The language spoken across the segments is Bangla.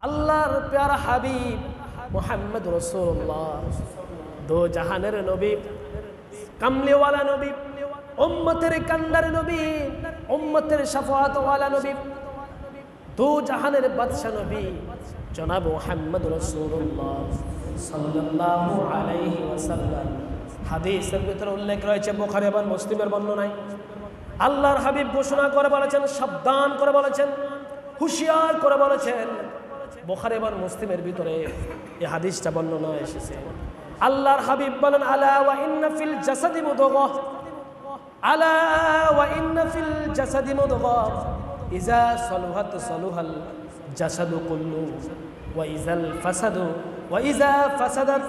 আল্লাহর প্যারা হাবিব মুহাম্মদ রাসূলুল্লাহ, দো জাহানের নবী, কামলিওয়ালা নবী, উম্মতের কান্ডার নবী, উম্মতের শাফাআত ওয়ালা নবী, দো জাহানের বাদশা নবী জনাব মুহাম্মদ রাসূলুল্লাহ সাল্লাল্লাহু আলাইহি ওয়াসাল্লাম। হাদিসের ভিতরে উল্লেখ রয়েছে, বুখারী এবং মুসলিমের বর্ণনায় আল্লাহর হাবিব ঘোষণা করে বলেছেন, সাবধান করে বলেছেন, হুঁশিয়ার করে বলেছেন। বুখারী এবং মুসলিমের ভিতরে এই হাদিসটা বর্ণনা এসেছে। আল্লাহর হাবিব বলেন, আলা ওয়া ইন্না ফিল জাসাদি মুদগাহ, আলা ওয়া ইন্না ফিল জাসাদি মুদগাহ, ইজা সালুহাত সালুহাল জাসাদু কুল্লু, ওয়া ইজাল ফাসাদু ওয়া ইজা ফাসাদাত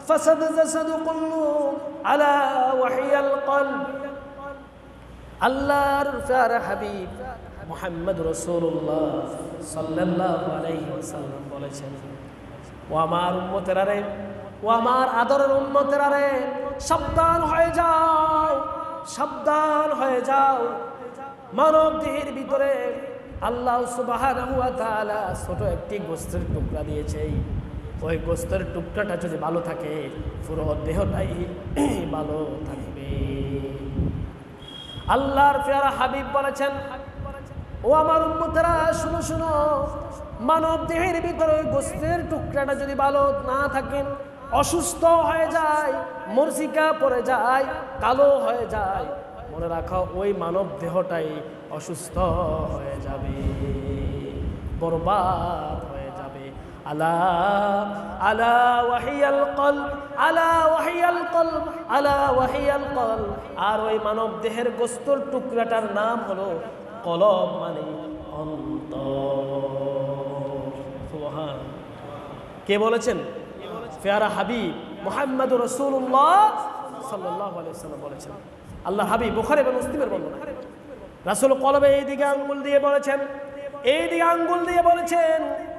ফাসাদ জাসাদু কুল্লু, আলা ওয়া হিয়াল কলব। আল্লাহর প্যারা হাবিব মুহাম্মদ রাসূলুল্লাহ সাল্লাল্লাহু আলাইহি ওয়াসাল্লাম বলেছেন, ও আমার উম্মতেরা রে, ও আমার আদরের উম্মতেরা রে, সাবধান হয়ে যাও, সাবধান হয়ে যাও। মানব দেহের ভিতরে আল্লাহ সুবহানাহু ওয়া তাআলা ছোট একটি গোস্তের টুকরা দিয়েছে। ওই গোস্তের টুকরাটা যদি ভালো থাকে, পুরো দেহটাই ভালো থাকবে। আল্লাহর প্যারা হাবিব বলেছেন, ও আমার উম্মতেরা শুনো শুনো, মানব দেহের ভিতরে গোস্তের টুকরাটা যদি ভালো না থাকে, অসুস্থ হয়ে যায়, মরছিকা পড়ে যায়, কালো হয়ে যায়, মনে রাখো ওই মানব দেহটাই অসুস্থ হয়ে যাবে, বরবাদ হয়ে যাবে। আলা আলা ওয়াহিয়াল কলব, আলা ওয়াহিয়াল কলব, আলা ওয়াহিয়াল কলব। আর ওই মানব দেহের গোস্তের টুকরাটার নাম হলো কলব, মানে অন্তর। সুবহান। কে বলেছেন? প্যারা হাবিব মুহাম্মদুর রাসূলুল্লাহ সাল্লাল্লাহু আলাইহি ওয়াসাল্লাম বলেছেন। আল্লাহ হাবিব বুখারী এবং মুসলিমের বর্ণনা, রাসূল কলবে এইদিকে আঙ্গুল দিয়ে বলেছেন, এইদিকে আঙ্গুল দিয়ে বলেছেন,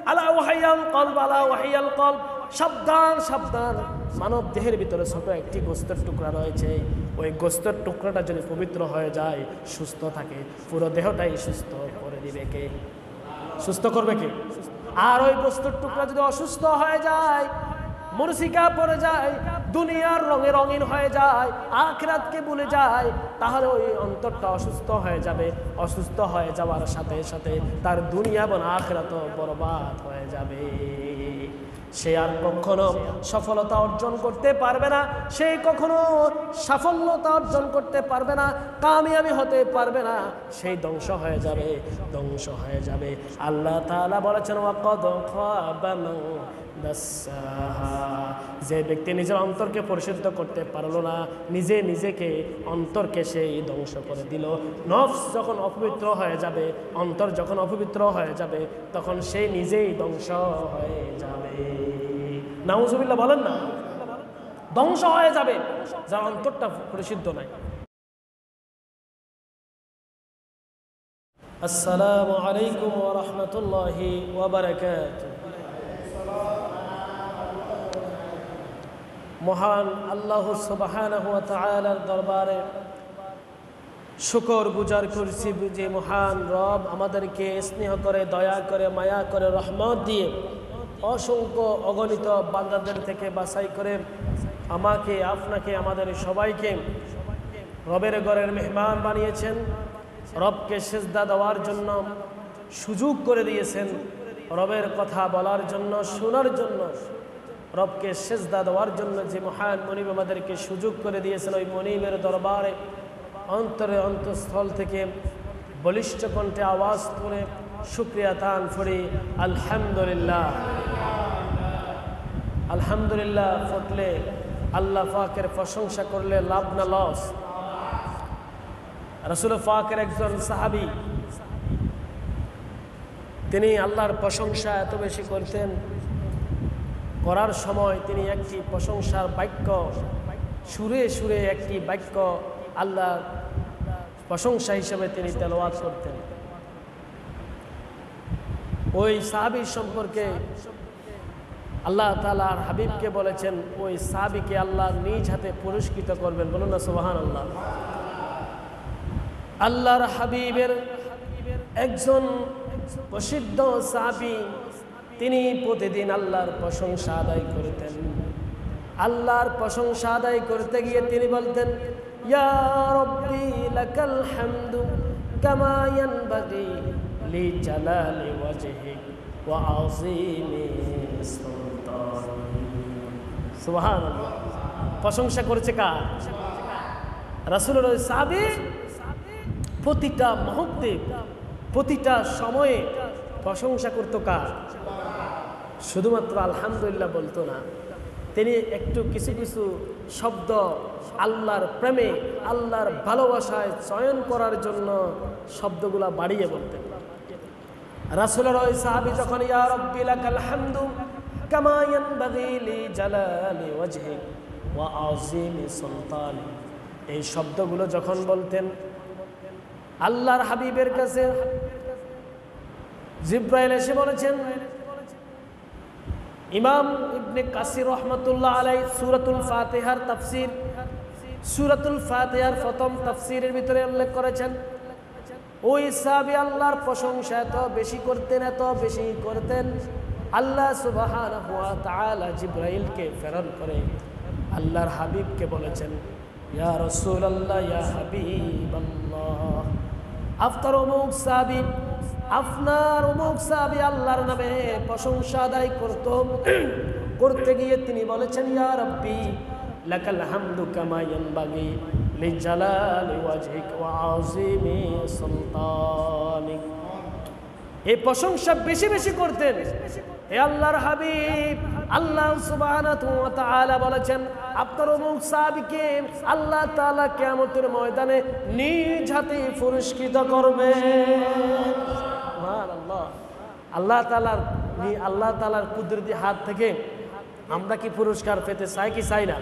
আলা ওয়াহিয়াল কলব, আলা ওয়াহিয়াল কলব। সাবধান সাবধান, মানব দেহের ভিতরে ছোট একটি গোস্তের টুকরা রয়েছে। ওই গোস্তের টুকরাটা যদি পবিত্র হয়ে যায়, সুস্থ থাকে, পুরো দেহটাই সুস্থ করে দিবে কে? সুস্থ করবে কে? আর ওই গোস্তের টুকরা যদি অসুস্থ হয়ে যায়, মরছিকা পড়ে যায়, দুনিয়ার রঙে রঙিন হয়ে যায়, আখিরাতকে ভুলে যায়, তাহলে ওই অন্তরটা অসুস্থ হয়ে যাবে। অসুস্থ হয়ে যাওয়ার সাথে সাথে তার দুনিয়া এবং আখিরাতও বরবাদ হয়ে যাবে। সে আর কখনো সফলতা অর্জন করতে পারবে না, সে কখনো সাফল্যতা অর্জন করতে পারবে না, কামিয়াবি হতে পারবে না, সেই ধ্বংস হয়ে যাবে, ধ্বংস হয়ে যাবে। আল্লাহ তাআলা বলেছেন, ওয়াকাদ খাবা মান দাসাহা। যে ব্যক্তি নিজের অন্তরকে পরিশুদ্ধ করতে পারলো না, নিজে নিজেকে অন্তরকে সেই ধ্বংস করে দিল। নফস যখন অপবিত্র হয়ে যাবে, অন্তর যখন অপবিত্র হয়ে যাবে, তখন সে নিজেই ধ্বংস হয়ে যাবে। নাউজুবিল্লাহ বলেন না, ধ্বংস হয়ে যাবে যার অন্তরটা পরিশুদ্ধ নাই। আসসালামু আলাইকুম ওয়া রাহমাতুল্লাহি ওয়া বারাকাতুহু। মহান আল্লাহ সুবহানাহু ওয়া তাআলার দরবারে শুকর গুজার করছি, যে মহান রব আমাদেরকে স্নেহ করে, দয়া করে, মায়া করে, রহমত দিয়ে অসংখ্য অগণিত বান্দাদের থেকে বাছাই করে আমাকে, আপনাকে, আমাদের সবাইকে রবের ঘরের মেহমান বানিয়েছেন। রবকে সিজদা দেওয়ার জন্য সুযোগ করে দিয়েছেন, রবের কথা বলার জন্য, শোনার জন্য, রবকে সিজদা দেওয়ার জন্য যে মহান মনিব আমাদেরকে সুযোগ করে দিয়েছেন, ওই মনিবের দরবারে অন্তরে অন্তঃস্থল থেকে বলিষ্ঠ কণ্ঠে আওয়াজ করে শুকরিয়া তান করি, আলহামদুলিল্লাহ। আলহামদুলিল্লাহ ফুটলে আল্লাহ পাকের প্রশংসা করলে লাভ না লস? রাসূল পাকের একজন সাহাবী, তিনি আল্লাহর প্রশংসা এত বেশি করতেন, করার সময় তিনি একটি প্রশংসার বাক্য সুরে সুরে একটি বাক্য আল্লাহর প্রশংসা হিসেবে তিনি তেলাওয়াত করতেন। ওই সাহাবীর সম্পর্কে আল্লাহ তাআলার হাবিবকে বলেছেন, ওই সাহাবীকে আল্লাহ নিজ হাতে পুরস্কৃত করবেন। বলুন না সুবহানাল্লাহ। আল্লাহর হাবিবের একজন প্রসিদ্ধ সাহাবী তিনি প্রতিদিন আল্লাহর প্রশংসা আদায় করতেন। আল্লাহর প্রশংসা আদায় করতে গিয়ে তিনি বলতেন, ইয়া রাব্বি লাকাল হামদু কামা ইয়ানবাগি লিজালালি ওয়াজহিক ওয়া আযীমি সুলতানিক। সুবহানাল্লাহ। প্রশংসা করেছে কার? রাসূলুল্লাহ। সাহাবী প্রতিটা মুহূর্তে প্রতিটা সময়ে প্রশংসা করতো কার? শুধুমাত্র আলহামদুলিল্লাহ বলতো না, তিনি একটু কিছু কিছু শব্দ আল্লাহর প্রেমে আল্লাহর ভালোবাসায় চয়ন করার জন্য শব্দগুলা বাড়িয়ে বলতেন। রাসূলের ওই সাহাবী যখন ইয়া রাব্বি লাকাল হামদু কামা ইয়ানবাগি লিজালালি ওয়াজহিক ওয়া আযীমি সুলতানিক, এই শব্দগুলো যখন বলতেন, আল্লাহর হাবিবের কাছে জিব্রাইল এসে বলেছেন, ইমাম ইবনে কাসির রহমাতুল্লাহ আলাইহি সূরাতুল ফাতিহার তাফসীর, সূরাতুল ফাতিহার প্রথম তাফসীরের ভিতরে উল্লেখ করেছেন, ওই সাহাবী আল্লাহর প্রশংসা এত বেশি করতেন, আল্লাহ সুবহানাহু ওয়া তাআলা জিব্রাইলকে প্রেরণ করে আল্লাহর হাবিবকে বলেছেন, ইয়া রাসূলুল্লাহ, ইয়া হাবিবাল্লাহ, আপনার অমুক সাহাবী আল্লাহর নামে প্রশংসা আদায় করতে গিয়ে তিনি বলেছেন, ইয়া রাব্বি লাকাল হামদু কামা ইয়ানবাগি লিজালালি ওয়াজহিক ওয়া আযীমি সুলতানিক। এই প্রশংসা বেশি বেশি করতেন। হে আল্লাহর হাবিব, আল্লাহ সুবহানাহু ওয়া তাআলা বলেছেন, আপনার অমুক সাহাবীকে আল্লাহ তাআলা কিয়ামতের ময়দানে নিজ হাতে পুরস্কৃত করবে। সুবহানাল্লাহ। আল্লাহ তাআলার কুদরতি হাত থেকে আমরা কি পুরস্কার পেতে চাই কি চাই না?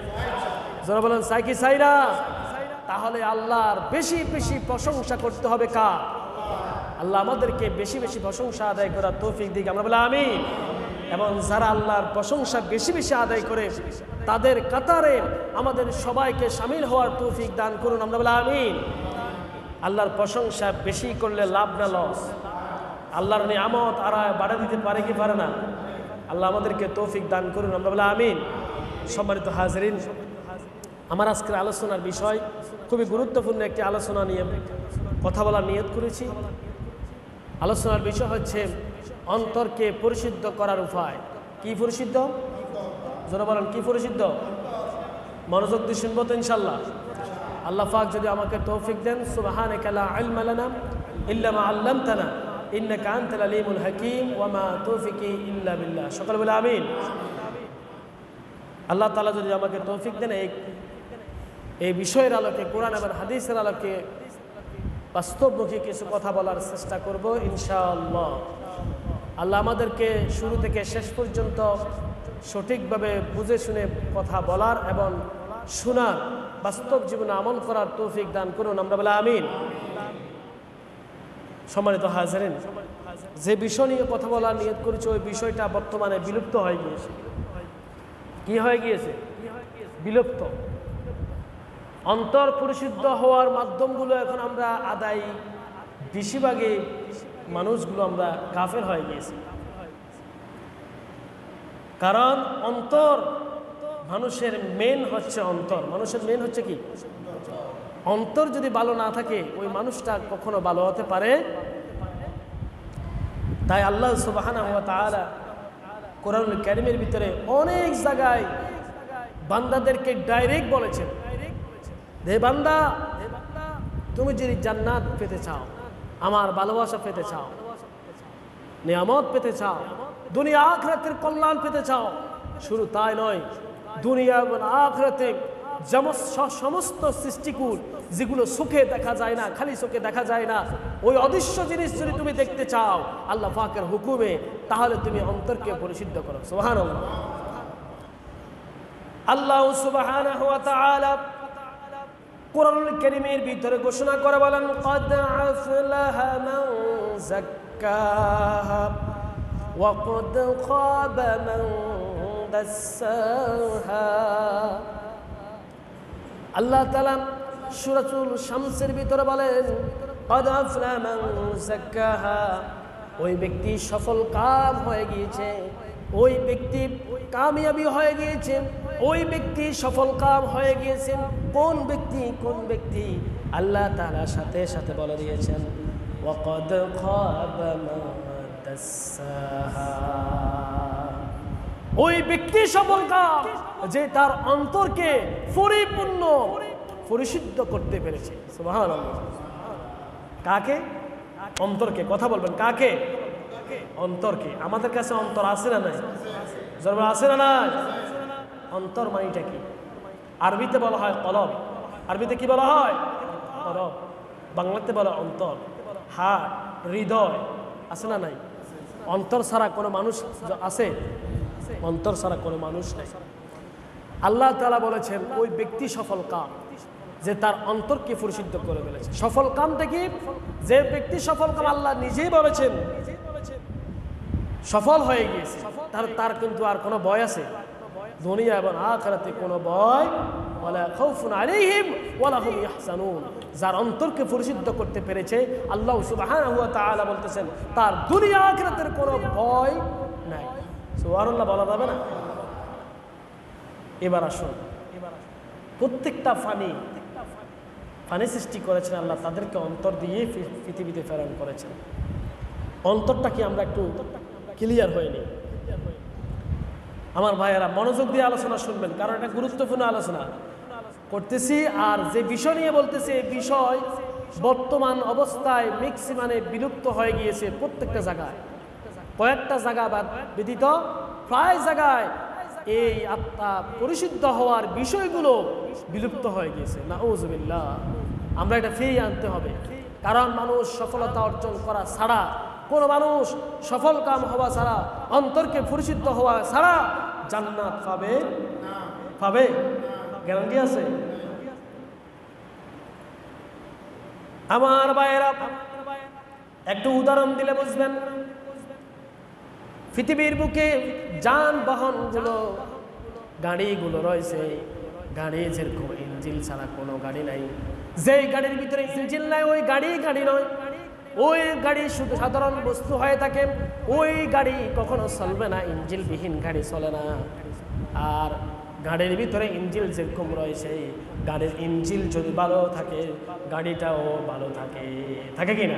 যারা বলেন চাই কি চাই না? তাহলে আল্লাহর বেশি বেশি প্রশংসা করতে হবে কার? আল্লাহ আমাদেরকে বেশি বেশি প্রশংসা আদায় করার তৌফিক দিক, আমরা বলি আমিন। এবং যারা আল্লাহর প্রশংসা বেশি বেশি আদায় করে তাদের কাতারে আমাদের সবাইকে শামিল হওয়ার তৌফিক দান করুন, আমরা বলি আমিন। আল্লাহর প্রশংসা বেশি করলে লাভ না লস? আল্লাহর নিয়ামত আর বাড়া দিতে পারে কি পারে না? আল্লাহ আমাদেরকে তৌফিক দান করুন, আমরা বলি আমিন। সম্মানিত হাজরিন, আমার আজকের আলোচনার বিষয় খুবই গুরুত্বপূর্ণ একটি আলোচনা নিয়ে কথা বলার নিয়ত করেছি। আলোচনার বিষয় হচ্ছে অন্তরকে পরিশুদ্ধ করার উপায়। কি পরিশুদ্ধ? যারা বলেন কি পরিশুদ্ধ? মনোযোগ দিয়ে শুনবো তো ইনশাল্লাহ। আল্লাহ পাক যদি আমাকে তৌফিক দেন, সুবহানাকা লা ইলমা লানা ইল্লা মা আল্লামতানা ইন্নাকা আনতাল আলিমুল হাকীম ওয়া মা তৌফিকি ইল্লা বিল্লাহ। সকলে বলে আমিন। আল্লাহ তাআলা যদি আমাকে তৌফিক দেন এই বিষয়ের আলোকে, কোরআন এবং হাদিসের আলোকে বাস্তবমুখী কিছু কথা বলার চেষ্টা করব ইনশাআল্লাহ। আল্লাহ আমাদেরকে শুরু থেকে শেষ পর্যন্ত সঠিকভাবে বুঝে শুনে কথা বলার এবং শোনার, বাস্তব জীবনে আমল করার তৌফিক দান করুন, আমরা বলি আমিন। সম্মানিত হাজরিন, যে বিষয় নিয়ে কথা বলার নিয়ত করেছে ওই বিষয়টা বর্তমানে বিলুপ্ত হয়ে গিয়েছে। কি হয়ে গিয়েছে? বিলুপ্ত। অন্তর পরিশুদ্ধ হওয়ার মাধ্যমগুলো এখন আমরা আদায়, বেশিরভাগই মানুষগুলো আমরা কাফের হয়ে গিয়েছি। কারণ অন্তর, মানুষের মেন হচ্ছে অন্তর। মানুষের মেন হচ্ছে কি? অন্তর যদি ভালো না থাকে ওই মানুষটা কখনো ভালো হতে পারে। তাই আল্লাহ সুবহানাহু ওয়া তাআলা কোরআনুল কারীমের ভিতরে অনেক জায়গায় বান্দাদেরকে ডাইরেক্ট বলেছেন, হে বান্দা, তুমি যদি জান্নাত পেতে চাও, আমার ভালোবাসা পেতে চাও, নিয়ামত পেতে চাও, দুনিয়া আখিরাতের কল্যাণ পেতে চাও, শুধু তাই নয়, দুনিয়া এবং আখিরাতে সমস্ত সৃষ্টিকুল যেগুলো চোখে দেখা যায় না, খালি চোখে দেখা যায় না, ওই অদৃশ্য জিনিস যদি তুমি দেখতে চাও আল্লাহ পাকের হুকুমে, তাহলে তুমি অন্তরকে পরিশুদ্ধ করো। সুবহানাল্লাহ। আল্লাহ সুবহানাহু ওয়া তাআলা কোরআনুল কারীমের ভিতরে ঘোষণা করে বলেন, ক্বাদ আফলাহা মান যাক্কাহা ওয়া ক্বাদ খাবা মান দাসসাহা। আল্লাহ তাআলা সূরাতুল শামসের ভিতরে বলেন, ক্বাদ আফলাহা মান যাক্কাহা, ওই ব্যক্তি সফল কাম হয়ে গিয়েছে, ওই ব্যক্তি কামিয়াবি হয়ে গিয়েছে, ওই ব্যক্তি সফল কাম হয়ে গিয়েছেন। কোন ব্যক্তি? কোন ব্যক্তি? আল্লাহ তাআলা সাথে সাথে বলে দিয়েছেন ওয়াকাদ খাবা মা দাসাহা। ওই ব্যক্তি সফল কাম যে তার অন্তরকে পরিপূর্ণ পরিশুদ্ধ করতে পেরেছে। সুবহানাল্লাহ। কাকে? অন্তরকে। কথা বলবেন, কাকে? অন্তরকে। আমাদের কাছে অন্তর আছে না নাই? জরুর আছে না নাই? অন্তর মানেটা কি? আরবিতে বলা হয় কলব। আরবিতে কি বলা হয়? কলব। বাংলাতে বলা অন্তর, হার্ট, হৃদয়। আছে না নাই? অন্তর ছাড়া কোনো মানুষ আছে? অন্তর ছাড়া কোনো মানুষ নাই। আল্লাহ তাআলা বলেছেন ওই ব্যক্তি সফল কাম যে তার অন্তরকে পরিশুদ্ধ করে ফেলেছে। সফল কামটা কি? যে ব্যক্তি সফল কাম আল্লাহ নিজেই বলেছেন সফল হয়ে গিয়েছে, তার কিন্তু আর কোনো ভয় আছে? দুনিয়া এবং আখিরাতে কোনো ভয় ওয়ালা খাউফুন আলাইহিম ওয়ালা হুম ইয়াহজানুন। যার অন্তরকে পরিশুদ্ধ করতে পেরেছে আল্লাহ সুবহানাহু ওয়া তাআলা বলতেছেন তার দুনিয়া আখিরাতের কোনো ভয় নাই। সুবহানাল্লাহ বলা যাবে না? এবার আসুন, প্রত্যেকটা ফানি সৃষ্টি করেছেন আল্লাহ, তাদেরকে অন্তর দিয়ে পৃথিবীতে প্রেরণ করেছেন। অন্তরটা কি আমরা একটু ক্লিয়ার হয়নি? আমার ভাইয়েরা মনোযোগ দিয়ে আলোচনা শুনবেন, কারণ এটা গুরুত্বপূর্ণ আলোচনা করতেছি। আর যে বিষয় নিয়ে বলতেছি এই বিষয় বর্তমান অবস্থায় ম্যাক্সিমামে বিলুপ্ত হয়ে গিয়েছে প্রত্যেকটা জায়গায়। কয়েকটা জায়গা বাদ ব্যতীত প্রায় জায়গায় এই আত্মা পরিশুদ্ধ হওয়ার বিষয়গুলো বিলুপ্ত হয়ে গিয়েছে। নাউযুবিল্লাহ। আমরা এটা ফিরিয়ে আনতে হবে, কারণ মানুষ সফলতা অর্জন করা ছাড়া, কোনো মানুষ সফল কাম হওয়া ছাড়া, অন্তরকে পরিশুদ্ধ হওয়া ছাড়া জান্নাত পাবে? পাবে? গ্যারান্টি আছে? আমার ভাইয়েরা, একটু উদাহরণ দিলে বুঝবেন। পৃথিবীর বুকে যানবাহনগুলো, গাড়িগুলো রয়েছে, গাড়ি যেরকম ইঞ্জিন ছাড়া কোনো গাড়ি নাই। যেই গাড়ির ভিতরে ইঞ্জিন নাই ওই গাড়ি নয়। ওই গাড়ি শুধু সাধারণ বস্তু হয়ে থাকে, ওই গাড়ি কখনো চলবে না, ইঞ্জিনবিহীন গাড়ি চলে না। আর গাড়ির ভিতরে ইঞ্জিন যেরকম রয়েছে, গাড়ির ইঞ্জিন যদি ভালো থাকে গাড়িটাও ভালো থাকে। থাকে কি না?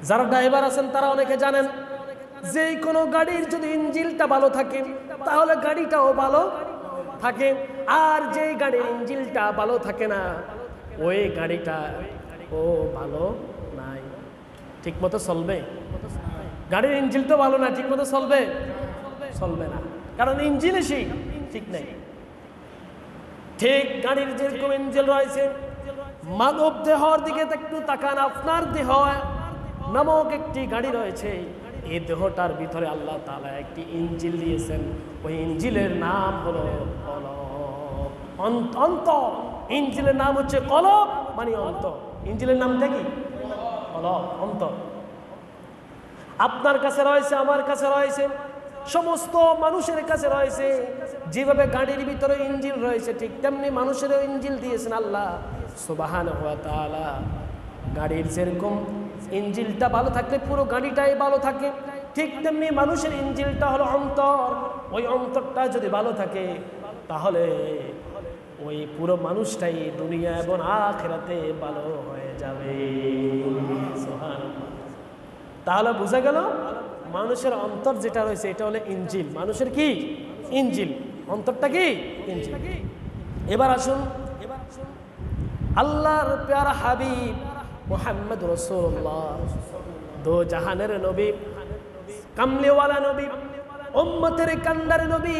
যারা ড্রাইভার আছেন তারা অনেকে জানেন যে কোনো গাড়ির যদি ইঞ্জিনটা ভালো থাকে তাহলে গাড়িটাও ভালো থাকে। আর যেই গাড়ির ইঞ্জিনটা ভালো থাকে না ওই গাড়িটা ও ভালো নাই, ঠিক মতো চলবে? গাড়ির ইঞ্জিন তো ভালো না, ঠিক মতো চলবে? চলবে না, কারণ ইঞ্জিনে সেই ঠিক নাই। ঠিক গাড়ির যেরকম ইঞ্জিন রয়েছে, মানব দেহর দিকে একটু তাকান। আপনার দেহ নামক একটি গাড়ি রয়েছে, এই দেহটার ভিতরে আল্লাহ তাআলা একটি ইঞ্জিন দিয়েছেন। ওই ইঞ্জিনের নাম হলো কলব, অন্তর। ইঞ্জিনের নাম হচ্ছে কলব, মানে অন্তর। ইঞ্জিনের নামটা কি? কলব, অন্তর। আপনার কাছে রয়েছে, আমার কাছে রয়েছে, সমস্ত মানুষের কাছে রয়েছে। যেভাবে গাড়ির ভিতরে ইঞ্জিন রয়েছে ঠিক তেমনি মানুষেরও ইঞ্জিন দিয়েছেন আল্লাহ সুবহানাহু ওয়া তাআলা। গাড়ির যেরকম ইঞ্জিনটা ভালো থাকলে পুরো গাড়িটাই ভালো থাকে, ঠিক তেমনি মানুষের ইঞ্জিনটা হলো অন্তর। ওই অন্তরটা যদি ভালো থাকে তাহলে ওই পুরো মানুষটাই দুনিয়া এবং আখিরাতে ভালো হয়ে যাবে। সুবহানাল্লাহ। তাহলে বোঝা গেল মানুষের অন্তর যেটা রয়েছে এটা হলো ইঞ্জিন। মানুষের কি? ইঞ্জিন। অন্তরটা কি? ইঞ্জিন। এবার আসুন আল্লাহর প্যারা হাবিব মুহাম্মদ রাসূলুল্লাহ, দো জাহানের নবী, কামলিওয়ালা নবী, উম্মতের কান্ডার নবী,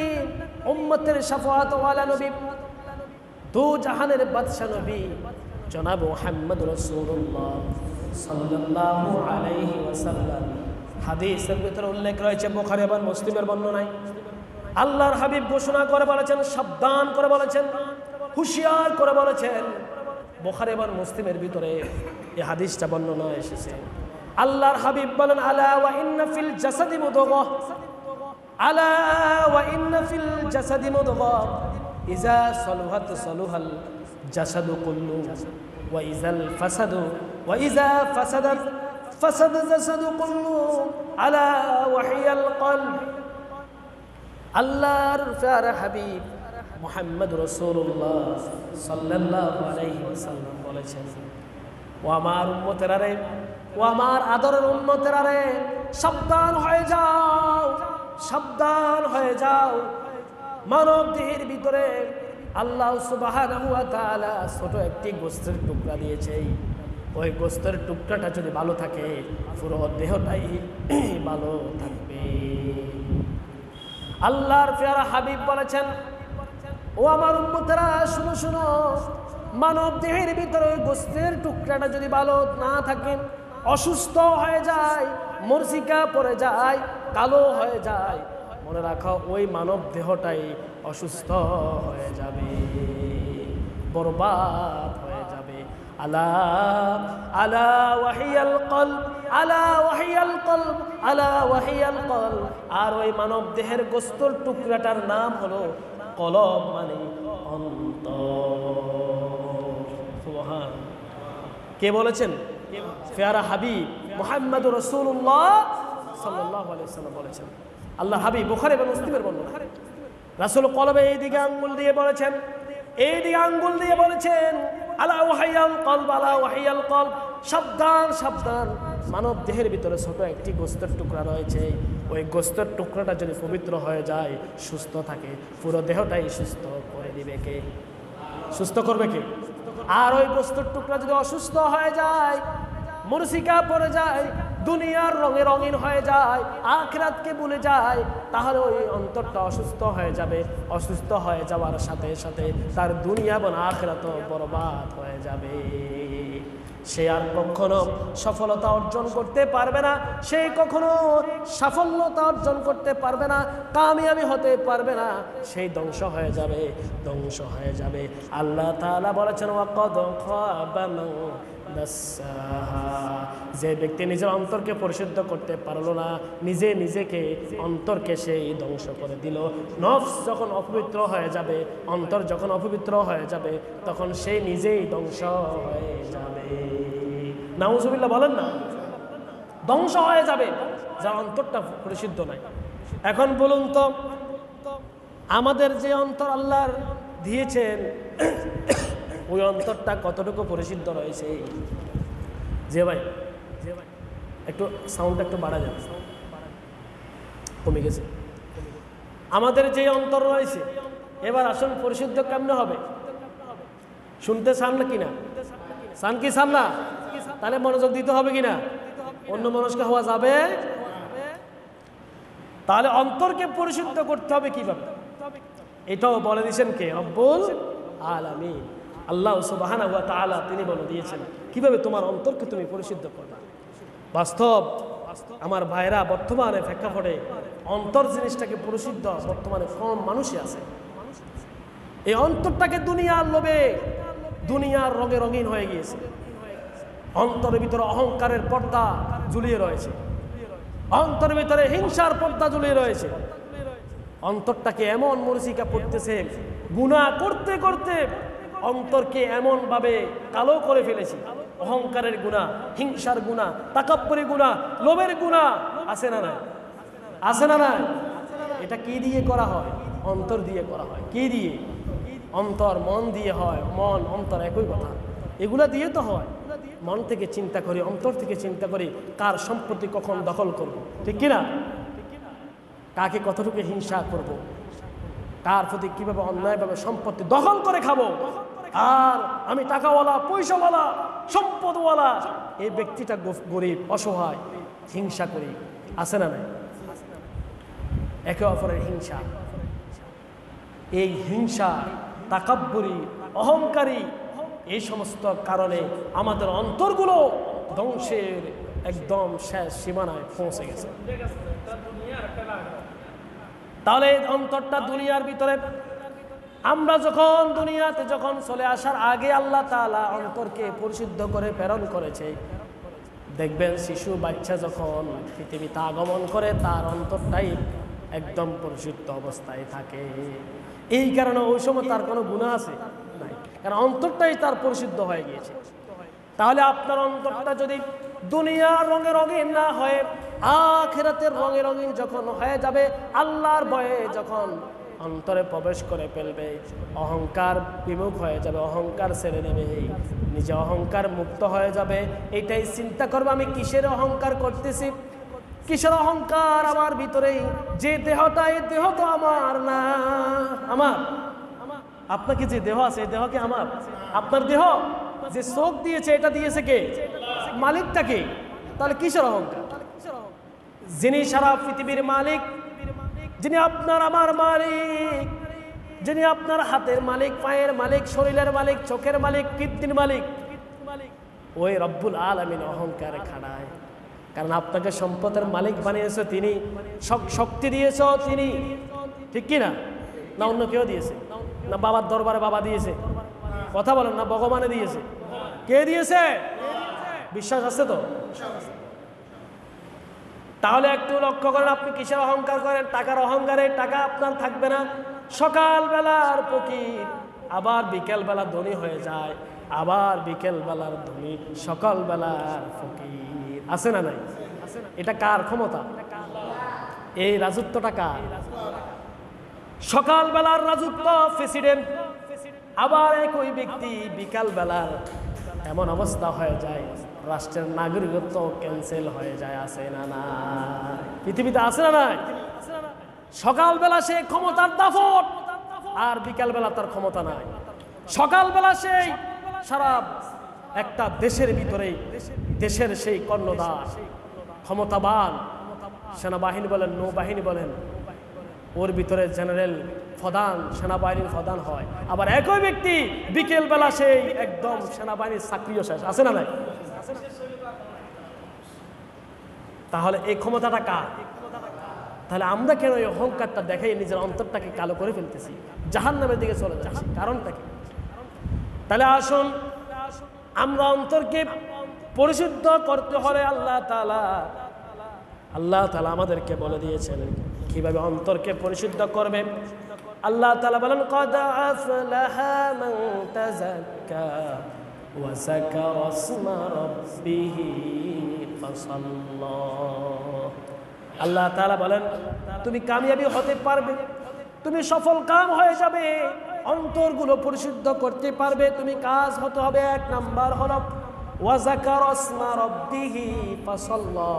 উম্মতের শাফাআত ওয়ালা নবী, দো জাহানের বাদশা নবী জনাব মুহাম্মদ রাসূলুল্লাহ সাল্লাল্লাহু আলাইহি ওয়াসাল্লাম। হাদিসের ভিতরে উল্লেখ রয়েছে, বুখারী এবং মুসলিমের বর্ণনায় আল্লাহর হাবিব ঘোষণা করে বলেছেন, সাবধান করে বলেছেন, হুঁশিয়ার করে বলেছেন। বুখারী এবং মুসলিমের ভিতরে এই হাদিসটা বর্ণনা এসেছে। আল্লাহর হাবিব বলেন, আলা ওয়া ইন্না ফিল জাসাদি মুদগাহ, আলা ওয়া ইন্না ফিল জাসাদি মুদগাহ, ইযা সালুহাত সালুহাল জাসাদু কুল্লু, ওয়া ইযাল ফাসাদু ওয়া ইযা ফাসাদাত ফাসাদ জাসাদু কুল্লু আলা ওয়াহিয়াল কলব। আল্লাহর প্যারা হাবিব মুহাম্মদ রাসূলুল্লাহ সাল্লাল্লাহু আলাইহি ওয়াসাল্লাম বলেছেন, ও আমার উম্মতেরা রে, ও আমার আদরের উম্মতেরা রে, সাবধান হয়ে যাও, সাবধান হয়ে যাও। মানব দেহের ভিতরে আল্লাহ সুবহানাহু ওয়া তাআলা ছোট একটি গোস্তের টুকরা দিয়েছে। ওই গোস্তের টুকরাটা যদি ভালো থাকে, পুরো দেহটাই ভালো থাকবে। আল্লাহর প্যারা হাবিব বলেছেন, ও আমার উম্মতেরা শুনো শুনো, মানব দেহের ভিতরে গোস্তের টুকরাটা যদি ভালো না থাকে, অসুস্থ হয়ে যায়, মরছিকা পড়ে যায়, কালো হয়ে যায়, মনে রাখো ওই মানব দেহটাই অসুস্থ হয়ে যাবে, বরবাদ হয়ে যাবে। আলা আলা ওয়াহিয়াল কলব, আলা ওয়াহিয়াল কলব, আলা ওয়াহিয়াল কলব। আর ওই মানব দেহের গোস্তের টুকরাটার নাম হলো কলব, মানে অন্তর। সুবহান। কে বলেছেন? প্যারা হাবিব মুহাম্মদ রাসূলুল্লাহ সাল্লাল্লাহু আলাইহি ওয়াসাল্লাম বলেছেন। আল্লাহ হাবিব বুখারী এবং মুসলিমের বর্ণনা। রাসূল কলবে এইদিকে আঙ্গুল দিয়ে বলেছেন, এইদিকে আঙ্গুল দিয়ে বলেছেন, আলা ওয়াহিয়াল কলব, আলা ওয়াহিয়াল কলব। সাবধান সাবধান, মানব দেহের ভিতরে ছোট একটি গোস্তের টুকরা রয়েছে। ওই গোস্তের টুকরাটা যদি পবিত্র হয়ে যায়, সুস্থ থাকে, পুরো দেহটাই সুস্থ করে দিবে কে? সুস্থ করবে কে? আর ওই গোস্তের টুকরা যদি অসুস্থ হয়ে যায়, মরছিকা পড়ে যায়, দুনিয়ার রঙে রঙিন হয়ে যায়, আখিরাতকে ভুলে যায়, তাহলে ওই অন্তরটা অসুস্থ হয়ে যাবে। অসুস্থ হয়ে যাওয়ার সাথে সাথে তার দুনিয়া এবং আখিরাতও বরবাদ হয়ে যাবে। সে আর কখনো সফলতা অর্জন করতে পারবে না, সে কখনো সাফল্যতা অর্জন করতে পারবে না, কামিয়াবি হতে পারবে না, সেই ধ্বংস হয়ে যাবে, ধ্বংস হয়ে যাবে। আল্লাহ তাআলা বলেছেন, ওয়াকাদ খাবা মান দাসাহা। যে ব্যক্তি নিজের অন্তরকে পরিশুদ্ধ করতে পারলো না, নিজে নিজেকে অন্তরকে সেই ধ্বংস করে দিল। নফস যখন অপবিত্র হয়ে যাবে, অন্তর যখন অপবিত্র হয়ে যাবে, তখন সে নিজেই ধ্বংস হয়ে যাবে। নাউজুবিল্লাহ বলেন না, ধ্বংস হয়ে যাবে যার অন্তরটা পরিশুদ্ধ নাই। এখন বলুন তো, আমাদের যে অন্তর আল্লাহর দিয়েছেন, ওই অন্তরটা কতটুকু পরিশুদ্ধ রয়েছে? যে ভাই একটু সাউন্ডটা একটু বাড়া যাবে, কমে গেছে। আমাদের যে অন্তর রয়েছে, এবার আসুন পরিশুদ্ধ কেমনে হবে? শুনতে চান না কিনা? চান কি চান না? তাহলে মনোযোগ দিতে হবে কিনা? অন্য মনস্ক হওয়া যাবে? তাহলে অন্তরকে পরিশুদ্ধ করতে হবে কিভাবে? এটাও বলে দিয়েছেন কে? রব্বুল আলামিন আল্লাহ সুবহানাহু ওয়া তাআলা তিনি বলে দিয়েছেন কিভাবে তোমার অন্তরকে তুমি পরিশুদ্ধ করবে। বাস্তব আমার ভাইরা, বর্তমানে প্রেক্ষাপটে অন্তর জিনিসটাকে পরিশুদ্ধ বর্তমানে কম মানুষই আছে। এই অন্তরটাকে দুনিয়ার লোভে, দুনিয়ার রঙে রঙিন হয়ে গিয়েছে। অন্তরের ভিতরে অহংকারের পর্দা ঝুলিয়ে রয়েছে, অন্তরের ভিতরে হিংসার পর্দা ঝুলিয়ে রয়েছে। অন্তরটাকে এমন মরিচিকা পড়তেছে, গুনাহ করতে করতে অন্তরকে এমন ভাবে কালো করে ফেলেছি। অহংকারের গুনাহ, হিংসার গুনাহ, তাকাব্বুরি গুনাহ, লোভের গুনাহ আছে না নাই? আছে না নাই? এটা কি দিয়ে করা হয়? অন্তর দিয়ে করা হয়। কি দিয়ে? অন্তর, মন দিয়ে হয়। মন অন্তর একই কথা, এগুলা দিয়ে তো হয়। মন থেকে চিন্তা করি, অন্তর থেকে চিন্তা করি কার সম্পত্তি কখন দখল করব, ঠিক কিনা? কাকে কতটুকু হিংসা করব, কার প্রতি কিভাবে অন্যায়ভাবে সম্পত্তি দখল করে খাবো। আর আমি টাকাওয়ালা, পয়সাওয়ালা, সম্পদওয়ালা, এই ব্যক্তিটা গরিব, অসহায়, হিংসা করি। আছে না নাই? একে অপরের হিংসা, এই হিংসা, তাকাব্বুরি, অহংকারী, এই সমস্ত কারণে আমাদের অন্তরগুলো ধ্বংসের একদম শেষ সীমানায় পৌঁছে গেছে। তাহলে অন্তরটা দুনিয়ার ভিতরে, আমরা যখন দুনিয়াতে যখন চলে আসার আগে আল্লাহ তাআলা অন্তরকে পরিশুদ্ধ করে প্রেরণ করেছে। দেখবেন শিশু বাচ্চা যখন পৃথিবীতে আগমন করে, তার অন্তরটাই একদম পরিশুদ্ধ অবস্থায় থাকে। এই কারণে ওই সময় তার কোনো গুনাহ আছে নাই, কারণ অন্তরটাই তার পরিশুদ্ধ হয়ে গিয়েছে। তাহলে আপনার অন্তরটা যদি দুনিয়ার রঙে রঙিন না হয়ে আখিরাতের রঙে রঙিন যখন হয়ে যাবে, আল্লাহর ভয়ে যখন অন্তরে প্রবেশ করে ফেলবে, অহংকার বিমুখ হয়ে যাবে, অহংকার ছেড়ে দেবে, নিজে অহংকার মুক্ত হয়ে যাবে। এটাই চিন্তা করবে আমি কিসের অহংকার করতেছি, কিসের অহংকার আমার ভিতরেই, যে দেহটা, এই দেহ তো আমার না। আমার আপনাকে যে দেহ আছে, এই দেহ কি আমার? আপনার দেহ যে চোখ দিয়েছে, এটা দিয়েছে কে? মালিকটা কে? তাহলে কিসের অহংকার? যিনি সারা পৃথিবীর মালিক, যিনি আপনার আমার মালিক, যিনি আপনার হাতের মালিক, পায়ের মালিক, শরীরের মালিক, চোখের মালিক, কীর্তির মালিক, ওই রব্বুল আলামিন অহংকারে খাড়ায়। কারণ আপনাকে সম্পদের মালিক বানিয়েছে তিনি, শক্তি দিয়েছ তিনি, ঠিক কি না? না অন্য কেউ দিয়েছে? না বাবার দরবারে বাবা দিয়েছে? কথা বলেন না, ভগবানে দিয়েছে? কে দিয়েছে? বিশ্বাস আছে তো? তাহলে একটু লক্ষ্য করেন, আপনি কিসের অহংকার করেন? টাকার অহংকারে টাকা আপনার থাকবে না। সকালবেলার ফকির আবার বিকেলবেলা ধনী হয়ে যায়, আবার বিকেলবেলার ধনী সকালবেলার ফকির। আছে না নাই? এটা কার ক্ষমতা? এই রাজত্বটা কার? সকালবেলার রাজত্ব প্রেসিডেন্ট, আবার একই ব্যক্তি বিকালবেলার এমন অবস্থা হয়ে যায় রাষ্ট্রের নাগরিকত্ব ক্যান্সেল হয়ে যায়। আছে না না? পৃথিবীতে আছে না নাই? সকালবেলা সে ক্ষমতার দাপট, আর বিকালবেলা তার ক্ষমতা নাই। সকালবেলা সেই সারা একটা দেশের ভিতরে দেশের সেই কর্ণধার, ক্ষমতাবান, সেনাবাহিনী বলেন, নৌবাহিনী বলেন, ওর ভিতরে জেনারেল প্রধান, সেনাবাহিনীর প্রধান হয়। আবার একই ব্যক্তি বিকেলবেলা সেই একদম সেনাবাহিনীর চাকরিও শেষ। আছে না নাই? তাহলে এই ক্ষমতাটা কার? তাহলে আমরা কেন এই অহংকারটা দেখাই নিজের অন্তরটাকে কালো করে ফেলতেছি, জাহান্নামের দিকে চলে যাচ্ছি? কারণটা কি? তাহলে আসুন আমরা অন্তরকে পরিশুদ্ধ করতে হলে আল্লাহ তাআলা আমাদেরকে বলে দিয়েছেন কিভাবে অন্তরকে পরিশুদ্ধ করবে। আল্লাহ তাআলা বলেন, ক্বাদ আফলাহা মান তাযাক্কা ওয়া যাকারা ইসমা রাব্বিহি ফাসাল্লা। আল্লাহ তাআলা বলেন, তুমি কামিয়াবি হতে পারবে, তুমি সফল কাম হয়ে যাবে, অন্তরগুলো পরিশুদ্ধ করতে পারবে। তুমি কাজ হতে হবে, এক নাম্বার হলো ওয়া যাকারা ইসমা রাব্বিহি ফাসাল্লা,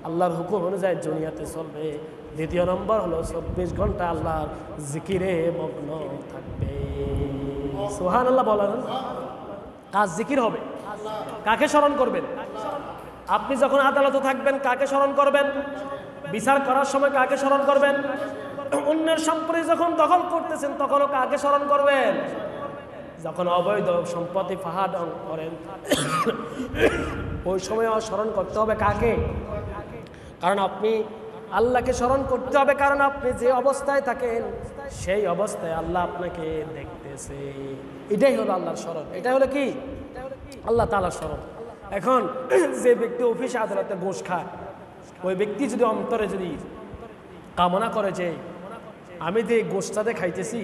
আল্লাহর হুকুম অনুযায়ী দুনিয়াতে চলবে। দ্বিতীয় নম্বর হলো 24 ঘন্টা আল্লাহর জিকিরে মগ্ন থাকবে। সুবহানাল্লাহ বলেন। কাজ জিকির হবে। কাকে স্মরণ করবেন? আপনি যখন আদালতে থাকবেন কাকে স্মরণ করবেন? বিচার করার সময় কাকে স্মরণ করবেন? অন্যের সম্পত্তি যখন দখল করতেছেন তখনও কাকে স্মরণ করবেন? যখন অবৈধ সম্পত্তি ফাহাদ করেন ওই সময় স্মরণ করতে হবে কাকে? কারণ আপনি আল্লাহকে স্মরণ করতে হবে, কারণ আপনি যে অবস্থায় থাকেন সেই অবস্থায় আল্লাহ আপনাকে দেখতেছে। এটাই হলো আল্লাহর স্মরণ। এটাই হলো কি? আল্লাহ তাআলার স্মরণ। এখন যে ব্যক্তি অফিসে আদালতে ঘুষ খায়, ওই ব্যক্তি যদি অন্তরে যদি কামনা করে যে আমি যে ঘুষটাতে খাইতেছি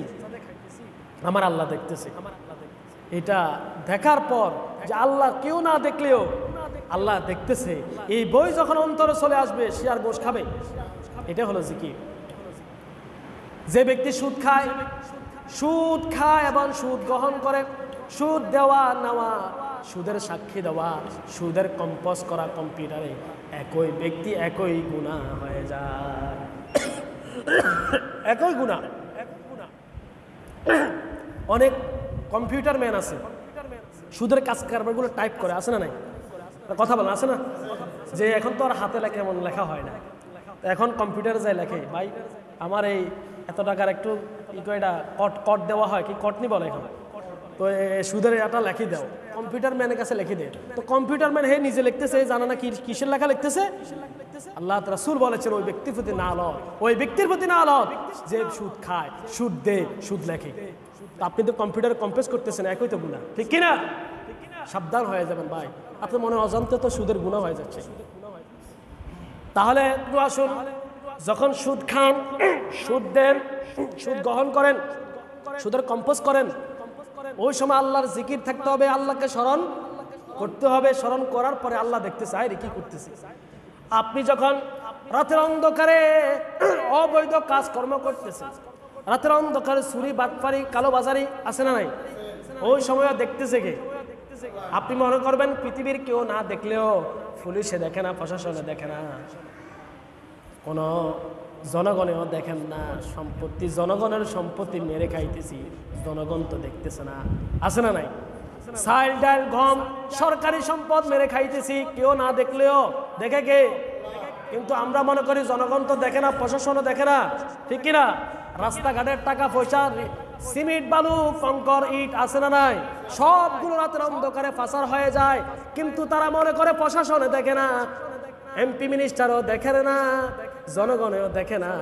আমার আল্লাহ দেখতেছে, এটা দেখার পর যে আল্লাহ কেউ না দেখলেও আল্লাহ দেখতেছে, এই বই যখন অন্তরে চলে আসবে সে আর ঘুষ খাবে। এটা হলো জিকির। যে ব্যক্তি সুদ খায় এবং সুদ গ্রহণ করে, সুদ দেওয়া নেওয়া, সুদের সাক্ষী দেওয়া, সুদের কম্পোজ করা কম্পিউটারে, একই ব্যক্তি একই গুনাহ হয়ে যায়। একই গুনাহ। অনেক কম্পিউটার ম্যান আছে সুদের কাজ কারবারগুলো টাইপ করে, আছে না নাই? কথা বলেন, আছে না? যে এখন তো আর হাতে লেখা এমন লেখা হয় না, এখন কম্পিউটারে যাই লেখে, ভাই আমার এই এত টাকার একটু এটা কট দেওয়া হয়, কি কটনি বলে এখন, তো সুদের এটা লেখি দাও, কম্পিউটার ম্যানের কাছে লিখে দেয়। তো কম্পিউটার ম্যান হে নিজে লিখতেছে, জানা না কিসের লেখা লিখতেছে। আল্লাহ রাসূল বলেছেন ওই ব্যক্তির প্রতি না লত, ওই ব্যক্তির প্রতি না লত যে সুদ খায়, সুদ দেয়, সুদ লেখে। আপনি তো কম্পিউটার কম্পোজ করতেছেন, একই তো গুনাহ, ঠিক কিনা? সাবধান হয়ে যাবেন ভাই, আপনার মনে অজান্তে তো সুদের গুনাহ হয়ে যাচ্ছে। তাহলে একটু আসুন, যখন সুদ খান, সুদ দেন, সুদ গ্রহণ করেন, সুদের কম্পোজ করেন, ওই সময় আল্লাহর জিকির থাকতে হবে, আল্লাহকে স্মরণ করতে হবে, স্মরণ করার পরে আল্লাহ দেখতেছে আরে কি করতেছে। আপনি যখন রাতের অন্ধকারে অবৈধ কাজকর্ম করতেছেন, রাতের অন্ধকারে চুরি বাটপারি কালোবাজারি আছে না নাই, ওই সময় দেখতেছে কে? আপনি মনে করবেন পৃথিবীর কেউ না দেখলেও, পুলিশে দেখে না, প্রশাসনে দেখে না, কোনো জনগণেও দেখেন না, সম্পত্তি জনগণের সম্পত্তি মেরে খাইতেছি, জনগণ তো দেখতেছে না, আছে না নাই? চাল ডাল গম সরকারি সম্পদ মেরে খাইতেছি, কেউ না দেখলেও দেখে কে? কিন্তু আমরা মনে করি জনগণ তো দেখে না, প্রশাসনও দেখে না, ঠিক কিনা? রাস্তাঘাটের টাকা পয়সা, সিমেন্ট বালু কঙ্কর ইট আছে না নাই, সবগুলো রাতের অন্ধকারে পাচার হয়ে যায়, কিন্তু তারা মনে করে প্রশাসনে দেখে না, এমপি মিনিস্টারও দেখে না, জনগণেও দেখে না,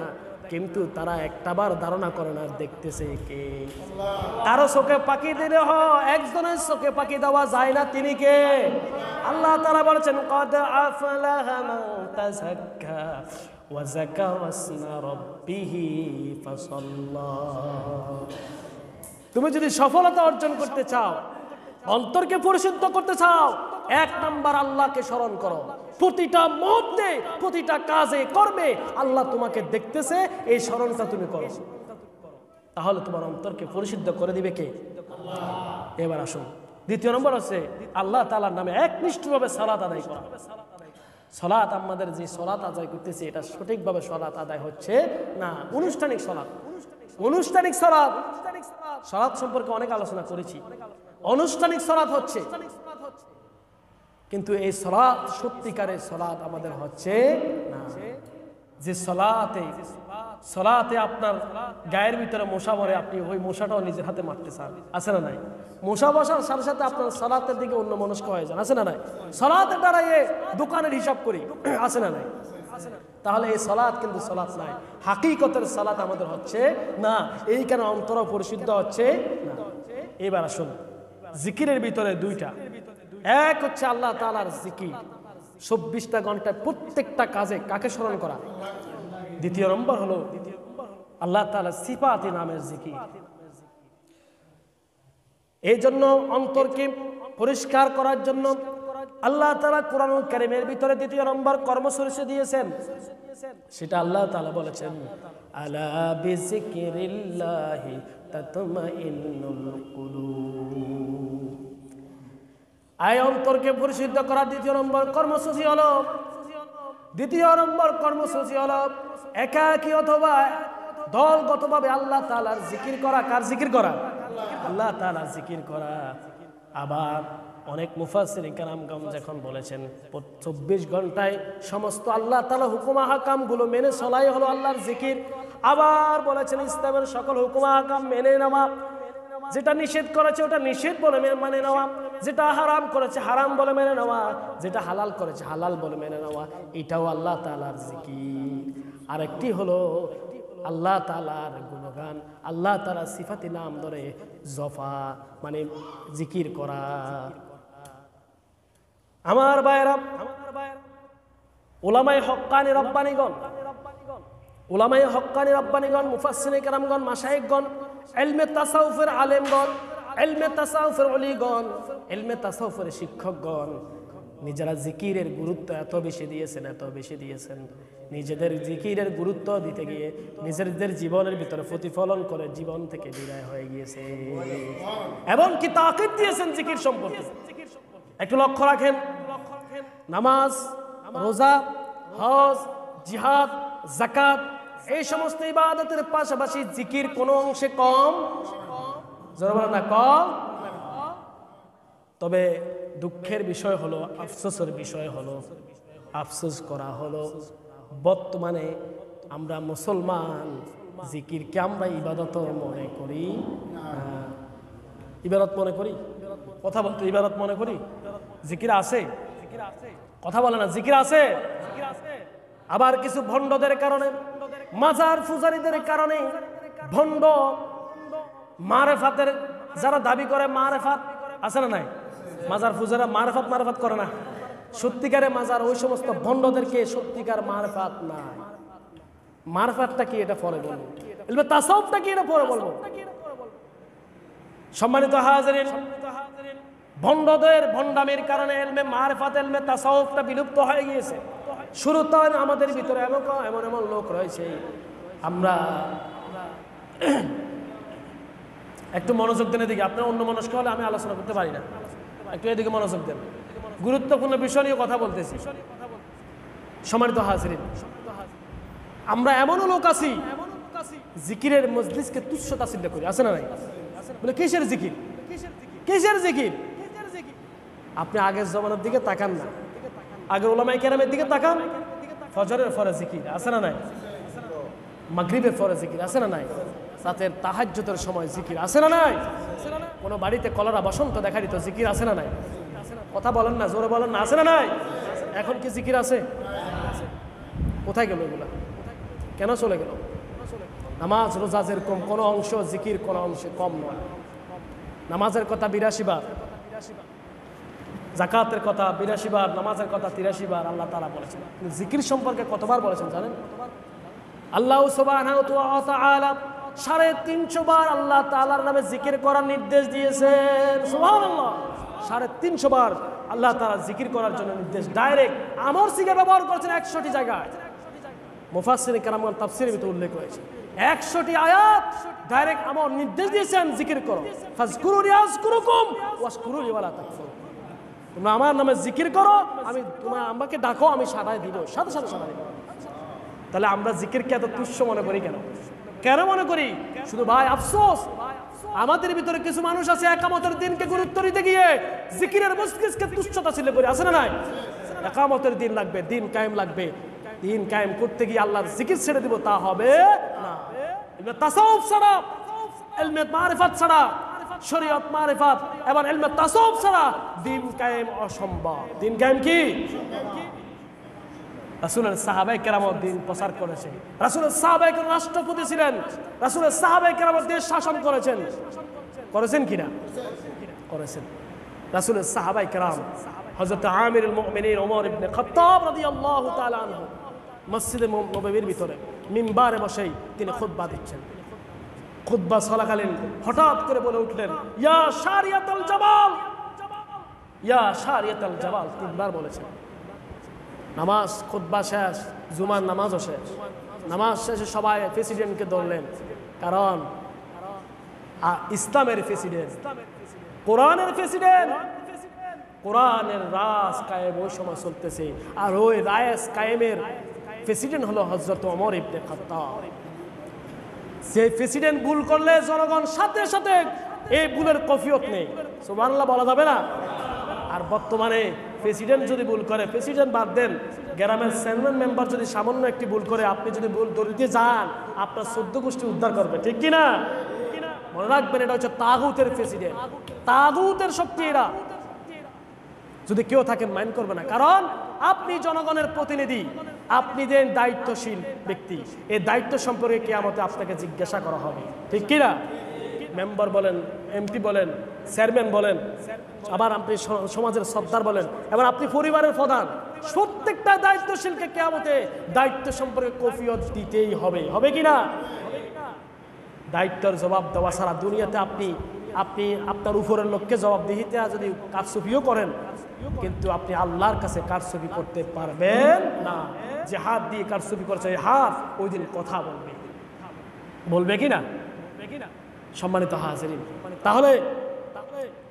কিন্তু তারা একটাবার ধারণা করে না দেখতেছে কে। কারো চোখে পাখি দিলে একজনের চোখে পাখি দেওয়া যায় না, তিনি কে? আল্লাহ তাআলা বলেছেন কদ আফলাহা মান তাযাক্কা ওয়া যাকারা ইসমা রাব্বিহি ফাসাল্লা। তুমি যদি সফলতা অর্জন করতে চাও, অন্তরকে পরিশুদ্ধ করতে চাও, এক নাম্বার আল্লাহকে স্মরণ করো। প্রতিটা মুহূর্তে, প্রতিটা কাজে কর্মে আল্লাহ তোমাকে দেখতেছে, এই স্মরণটা তুমি করো, তাহলে তোমার অন্তরকে পরিশুদ্ধ করে দিবে কে? এবার আসুন, দ্বিতীয় নম্বর হচ্ছে আল্লাহ তাআলার নামে একনিষ্ঠভাবে সালাত আদায় করা। সালাত, আমাদের যে সালাত আদায় করতেছি, এটা সঠিকভাবে সালাত আদায় হচ্ছে না, আনুষ্ঠানিক সালাত। আনুষ্ঠানিক সালাত, সালাত সম্পর্কে অনেক আলোচনা করেছি। আনুষ্ঠানিক সালাত হচ্ছে, কিন্তু এই সালাত সত্যিকারের সালাত আমাদের হচ্ছে না। যে সালাতে আপনার গায়ের ভিতরে মশা মরে, আপনি ওই মশাটাও নিজের হাতে মারতে চান, আছে না নাই? মশা বসার সাথে সাথে আপনার সালাতের দিকে অন্য মনস্ক হয়ে যান, আছে না নাই? সালাতের দ্বারাই দোকানের হিসাব করি, আছে না নাই? তাহলে এই সালাত কিন্তু সালাত নাই, হাকিকতের সালাত আমাদের হচ্ছে না, এই কারণে অন্তর পরিশুদ্ধ হচ্ছে না। এবার আসুন, জিকিরের ভিতরে দুইটা, এক হচ্ছে আল্লাহ তাআলার জিকির 24টা ঘন্টায় প্রত্যেকটা কাজে কাকে স্মরণ করা। দ্বিতীয় নম্বর হলো আল্লাহ তাআলার সিফাতি নামের জিকির। এই জন্য অন্তরকে পরিষ্কার করার জন্য আল্লাহ তাআলা কোরআনুল কারীমের ভিতরে দ্বিতীয় নম্বর কর্মসূচি দিয়েছেন, সেটা আল্লাহ তাআলা বলেছেন আলা বিযিকরিল্লাহি তাতমাইন্নুল কুলুব। আয় অন্তরকে পরিশুদ্ধ করার দ্বিতীয় নম্বর কর্মসূচি হলো একাকী অথবা দলগতভাবে আল্লাহ তাআলার জিকির করা। কার জিকির করা? আল্লাহ তাআলার জিকির করা। আবার অনেক মুফাসসিরিন কেরামগণ যখন বলেছেন 24 ঘন্টায় সমস্ত আল্লাহ তাআলা হুকুম আহকাম গুলো মেনে চলাই হলো আল্লাহর জিকির। আবার বলেছেন ইসলামের সকল হুকুম আহকাম মেনে নেওয়া, যেটা নিষেধ করেছে ওটা নিষেধ বলে মানে নেওয়া, যেটা হারাম করেছে হারাম বলে মেনে নেওয়া, যেটা হালাল করেছে হালাল বলে মেনে নেওয়া, এটাও আল্লাহ তাআলার জিকির। আরেকটি হলো আল্লাহ তাআলার গুণগান, আল্লাহ তাআলার সিফাতি নাম ধরে জফা মানে জিকির করা। আমার ভাইরা, উলামায়ে হক্কানি রব্বানিগণ, মুফাসসিরিনে কেরামগণ, মাশায়েখগণ, ইলমে তাসাউফের আলেমগণ, ইলমে তাসাউফের ওলিগণ, ইলমে তাসাউফের শিক্ষকগণ নিজেরা জিকিরের গুরুত্ব এত বেশি দিয়েছেন, নিজেদের জিকিরের গুরুত্ব দিতে গিয়ে নিজেদের জীবনের ভিতরে প্রতিফলন করে জীবন থেকে বিদায় হয়ে গিয়েছে, এবং কি তাকিদ দিয়েছেন জিকির সম্পর্কে। একটু লক্ষ্য রাখেন, নামাজ, রোজা, হজ, জিহাদ, যাকাত, এই সমস্ত ইবাদতের পাশাপাশি জিকির কোন অংশে কম না কম। তবে দুঃখের বিষয় হলো, আফসোসের বিষয় হলো, আফসোস করা হলো বর্তমানে আমরা মুসলমান জিকিরকে আমরা ইবাদত মনে করি, ইবাদত মনে করি, কথা বলতে ইবাদত মনে করি। জিকির আছে, কথা বলে না, জিকির আছে। আবার কিছু ভণ্ডদের কারণে, মাজার পূজারীদের কারণে, ভণ্ড মারেফাতের যারা দাবি করে, মারেফাত আছে না নাই, মাজার পূজারা মারেফাত করে না, সত্যিকারে মাজার ওই সমস্ত ভণ্ডদেরকে সত্যিকার মারেফাত নাই। মারেফাতটা কি এটা পরে বলবো, ইলমে তাসাউফটা কি এটা পরে বলবো। সম্মানিত হাজিরিন, ভণ্ডদের ভণ্ডামির কারণে ইলমে মারিফাত ইলমে তাসাউফটা বিলুপ্ত হয়ে গিয়েছে। শুরুতে আমাদের ভিতরে এমন এমন লোক রয়েছে, আমরা একটু মনোযোগ দেন এদিকে। আপনার অন্য মনস্ক হলে আমি আলোচনা করতে পারি না, একটু এদিকে মনোযোগ দেন। গুরুত্বপূর্ণ বিষয় নিয়ে কথা বলতেছি। সম্মানিত হাজিরিন, আমরা এমনও লোক আছি জিকিরের মজলিসকে তুচ্ছ তাচ্ছিল্য করি, আছে না নাই? বলে কিসের জিকির, কিসের জিকির? আপনি আগের জমানার দিকে তাকান না, আগের ওলামায়ে কেরামের দিকে তাকান। ফজরের পরে জিকির আছে না নাই? মাগরিবের পরে জিকির আছে না নাই? রাতের তাহাজ্জুদের সময় জিকির আছে না নাই? কোনো বাড়িতে কলেরা বসন্ত দেখা দিত, জিকির আছে না নাই? কথা বলেন না, জোরে বলেন না, আছে না নাই? এখন কি জিকির আছে? কোথায় গেল এগুলা? কেন চলে গেল? নামাজ রোজা যেরকম কোনো অংশ জিকির কোনো অংশে কম নয়। নামাজের কথা ৮২ বার, যাকাতের কথা ৮২ বার, নামাজের কথা ৮৩ বার আল্লাহ তাআলা বলেছেন। জিকির সম্পর্কে কতবার বলেছেন জানেন? আল্লাহ সুবহানাহু ওয়া তাআলা ৩৫০ বার আল্লাহ তাআলার নামে জিকির করার নির্দেশ দিয়েছেন। সুবহানাল্লাহ, ৩৫০ বার আল্লাহ তাআলা জিকির করার জন্য নির্দেশ ডাইরেক্ট আমর সিগা ব্যবহার করেছেন ১০০টি জায়গায়। মুফাসসিরিন কেরামগণ তাফসীরের ভিতরে উল্লেখ করেছে ১০০টি আয়াত ডাইরেক্ট আমর নির্দেশ দিয়েছেন জিকির করো। ফাজকুরুনি আযকুরুকুম ওয়াশকুরুলি ওয়ালা তাকফুরুন। তোমরা আমার নামে জিকির করো, আমি তোমরা আমাকে ডাকো, আমি সাড়াই দিব, সাথে সাথে সাড়াই দিব। তাহলে আমরা জিকিরকে এত তুচ্ছ মনে করি কেন? কেন মনে করি? শুধু ভাই আফসোস, আমাদের ভিতরে কিছু মানুষ আছে একামতের দিনকে গুরুত্ব দিতে গিয়ে জিকিরের মজলিসকে তুচ্ছতা ছিল করে, আছে না নাই? একামতের দিন লাগবে, দিন কায়েম লাগবে, দিন কায়েম করতে গিয়ে আল্লাহর জিকির ছেড়ে দিব, তা হবে না। ইলমে তাসাউফ ছাড়া, ইলমে মারিফাত ছাড়া, শরীয়ত মারিফাত এবং ইলমে তাসাউফ ছাড়া দিন কায়েম অসম্ভব। দিন কায়েম কি? রাসূলের সাহাবায়ে কেরাম দিন প্রচার করেছে, রাসূলের সাহাবায়ে কেরাম রাষ্ট্রপতি ছিলেন, রাসূলের সাহাবায়ে কেরাম দেশ শাসন করেছেন, করেছেন কিনা? করেছেন। রাসূলের সাহাবায়ে কেরাম হযরত আমিরুল মুমিনিন ওমর ইবনে খাত্তাব রাদিয়াল্লাহু তাআলা আনহু মসজিদে নববীর ভিতরে মিম্বারে বসেই তিনি খুতবা দিচ্ছেন। খুতবা চলাকালীন হঠাৎ করে বলে উঠলেন, ইয়া শারিয়াতুল জামাল, ইয়া শারিয়াতুল জামাল, তিনবার বলেছেন। নামাজ খুতবা শেষ, জুমার নামাজও শেষ। নামাজ শেষে সবাই প্রেসিডেন্টকে ধরলেন, কারণ ইসলামের প্রেসিডেন্ট, কোরআনের প্রেসিডেন্ট, কোরআনের রাজ কায়েম ওই সময় চলতেছে। আর ওই রায়েস কায়েমের প্রেসিডেন্ট হলো হযরত ওমর ইবনে খাত্তাব। সেই প্রেসিডেন্ট ভুল করলে জনগণ সাথে সাথে এই ভুলের কফিয়ত নেই, সুবহানাল্লাহ বলা যাবে না। আর বর্তমানে প্রেসিডেন্ট যদি ভুল করে, প্রেসিডেন্ট বাদ দেন, গ্রামের চেয়ারম্যান মেম্বার যদি সামান্য একটি ভুল করে, আপনি যদি ভুল ধরিতে যান, আপনার ১৪ গোষ্ঠী উদ্ধার করবে, ঠিক কিনা? মনে রাখবেন, এটা হচ্ছে তাগুতের প্রেসিডেন্ট, তাগুতের শক্তি এরা। যদি কেউ থাকেন মাইন্ড করবে না, কারণ আপনি জনগণের প্রতিনিধি, আপনি যে দায়িত্বশীল ব্যক্তি, এই দায়িত্ব সম্পর্কে কিয়ামতে আপনাকে জিজ্ঞাসা করা হবে, ঠিক কিনা? মেম্বার বলেন, এমপি বলেন, চেয়ারম্যান বলেন, আবার আপনি সমাজের সর্দার বলেন, এবার আপনি পরিবারের প্রধান, প্রত্যেকটা দায়িত্বশীলকে কিয়ামতে দায়িত্ব সম্পর্কে কফিয়ত দিতেই হবে, হবে কিনা? দায়িত্বের জবাব দেওয়া ছাড়া দুনিয়াতে আপনি আপনার উপরের লোককে জবাবদিহিতে যদি কারচুপিও করেন, কিন্তু আপনি আল্লাহর কাছে কারচুপি করতে পারবেন না। যে হাত দিয়ে কারচুপি করছে, এই হাত ওই দিন কথা বলবে, বলবে কিনা? সম্মানিত হাজিরিন, তাহলে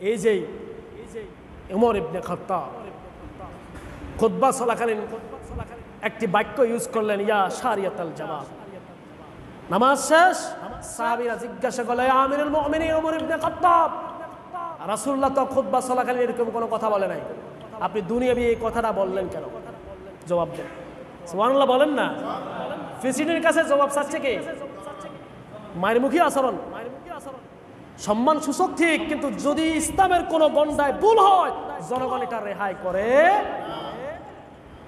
এই যে ওমর ইবনে খাত্তাব খুতবা চলাকালীন একটি বাক্য ইউজ করলেন, ইয়া শারিয়াতুল জামাল। নামাজ শেষ, সাহাবীরা জিজ্ঞাসা করলেন, আমিরুল মুমিনিন ওমর ইবনে খাত্তাব, রাসূলুল্লাহ তো খুতবা চলাকালীন এরকম কোনো কথা বলে নাই, আপনি দুনিয়াবি এই কথাটা বললেন কেন? জবাব দেন, সুবহানাল্লাহ বলেন না। প্রেসিডেন্টের কাছে জবাব চাচ্ছে কে? মায়েরমুখী আচরণ, সম্মান সূচক ঠিক, কিন্তু যদি ইসলামের কোনো গন্ডায় ভুল হয়, জনগণ এটা রেহাই করে,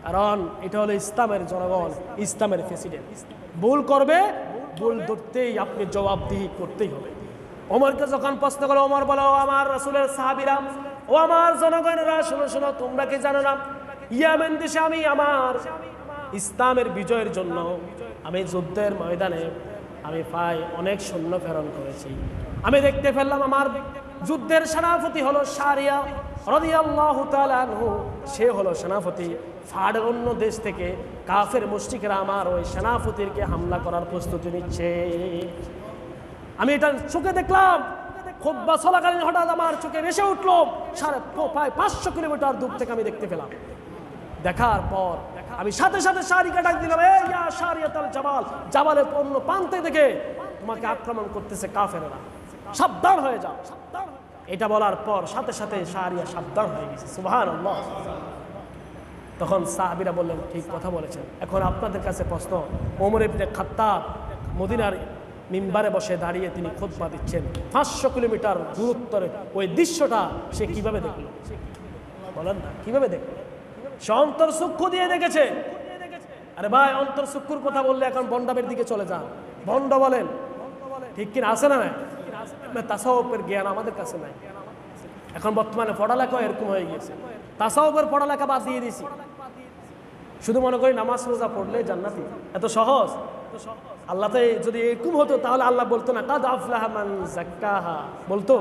কারণ এটা হলো ইসলামের জনগণ, ইসলামের প্রেসিডেন্ট। ভুল করবে, ভুল ধরতেই আপনি জবাবদিহি করতেই হবে। ওমরকে যখন প্রশ্ন করলো, ওমর বলো, আমার রাসূলের সাহাবীরা, ও আমার জনগণেরা, শোনো শোনো, তোমরা কি জানো না, ইয়ামেন দেশে আমি আমার ইসলামের বিজয়ের জন্য আমি যুদ্ধের ময়দানে আমি প্রায় অনেক সৈন্য প্রেরণ করেছি। আমি দেখতে পেলাম আমার যুদ্ধের সেনাপতি হলো শারিয়া রাদিয়াল্লাহু তাআলা আনহু, সে হলো সেনাপতি। ফাড়ের অন্য দেশ থেকে কাফের মুশরিকরা আমার ওই সেনাপতিকে হামলা করার প্রস্তুতি নিচ্ছে। আমি এটা চোখে দেখলাম, খুতবা চলাকালীন হঠাৎ আমার চোখে ভেসে উঠলো, প্রায় 500 কিলোমিটার দূর থেকে আমি দেখতে পেলাম। দেখার পর আমি সাথে সাথে শারিকা ডাক দিলাম, এই ইয়া শারিয়াতুল জাবাল, জাবালের অন্য প্রান্তে দেখে তোমাকে আক্রমণ করতেছে কাফেররা, সাবধান হয়ে যাও। এটা বলার পর সাথে সাথে শারিয়া সাবধান হয়ে গেছে। সুবহানাল্লাহ। তখন সাহাবীরা বললেন, ঠিক কথা বলেছেন। এখন আপনাদের কাছে প্রশ্ন, ওমর ইবনে খাত্তাব মদিনার মিম্বারে বসে দাঁড়িয়ে তিনি খুতবা দিচ্ছেন, 500 কিলোমিটার দূরত্বের ওই দৃশ্যটা সে কিভাবে দেখলো? বলেন না, কিভাবে দেখলো? সে অন্তরচক্ষু দিয়ে দেখেছে। আরে ভাই, অন্তরচক্ষুর কথা বললে এখন বন্ডামের দিকে চলে যান। ভণ্ড বলেন, ঠিক কিনা? আছে না? তাসাউফের জ্ঞান আমাদের কাছে নাই। এখন বর্তমানে পড়ালেখা এরকম হয়ে গেছে, তাসাউফের পড়ালেখা বাদ দিয়ে দিয়েছি। শুধু মনে করি নামাজ রোজা পড়লে জান্নাতি, এত সহজ। আল্লাহ তো যদি এরকম হতো তাহলে আল্লাহ বলতো না কাদ আফলাহা মান যাক্কাহা, বলতো?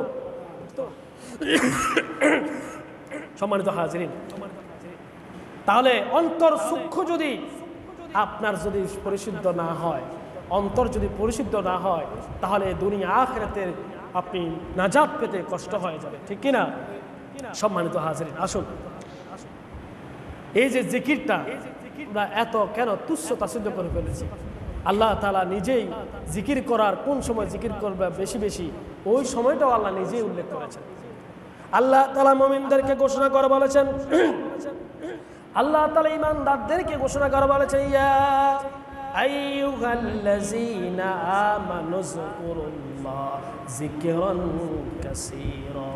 সম্মানিত হাজিরিন, তাহলে অন্তর সূক্ষ্ম যদি আপনার যদি পরিশুদ্ধ না হয়, অন্তর যদি পরিশুদ্ধ না হয়, তাহলে দুনিয়া আখিরাতের আপনি নাজাত পেতে কষ্ট হয়ে যাবে, ঠিক কিনা? সম্মানিত হাজিরিন, আসুন এই যে জিকিরটা আমরা এত কেন তুচ্ছ তাচ্ছিল্য করে ফেলেছি? আল্লাহ তাআলা নিজেই জিকির করার, কোন সময় জিকির করবে বেশি বেশি, ওই সময়টাও আল্লাহ নিজেই উল্লেখ করেছেন। আল্লাহ তাআলা মুমিনদেরকে ঘোষণা করে বলেছেন, আল্লাহ তাআলা ঈমানদারদেরকে ঘোষণা করে বলেছেন, ইয়া আইয়ুহাল্লাযীনা আমানু যকুরুল্লাহ যিকরান কাসীরা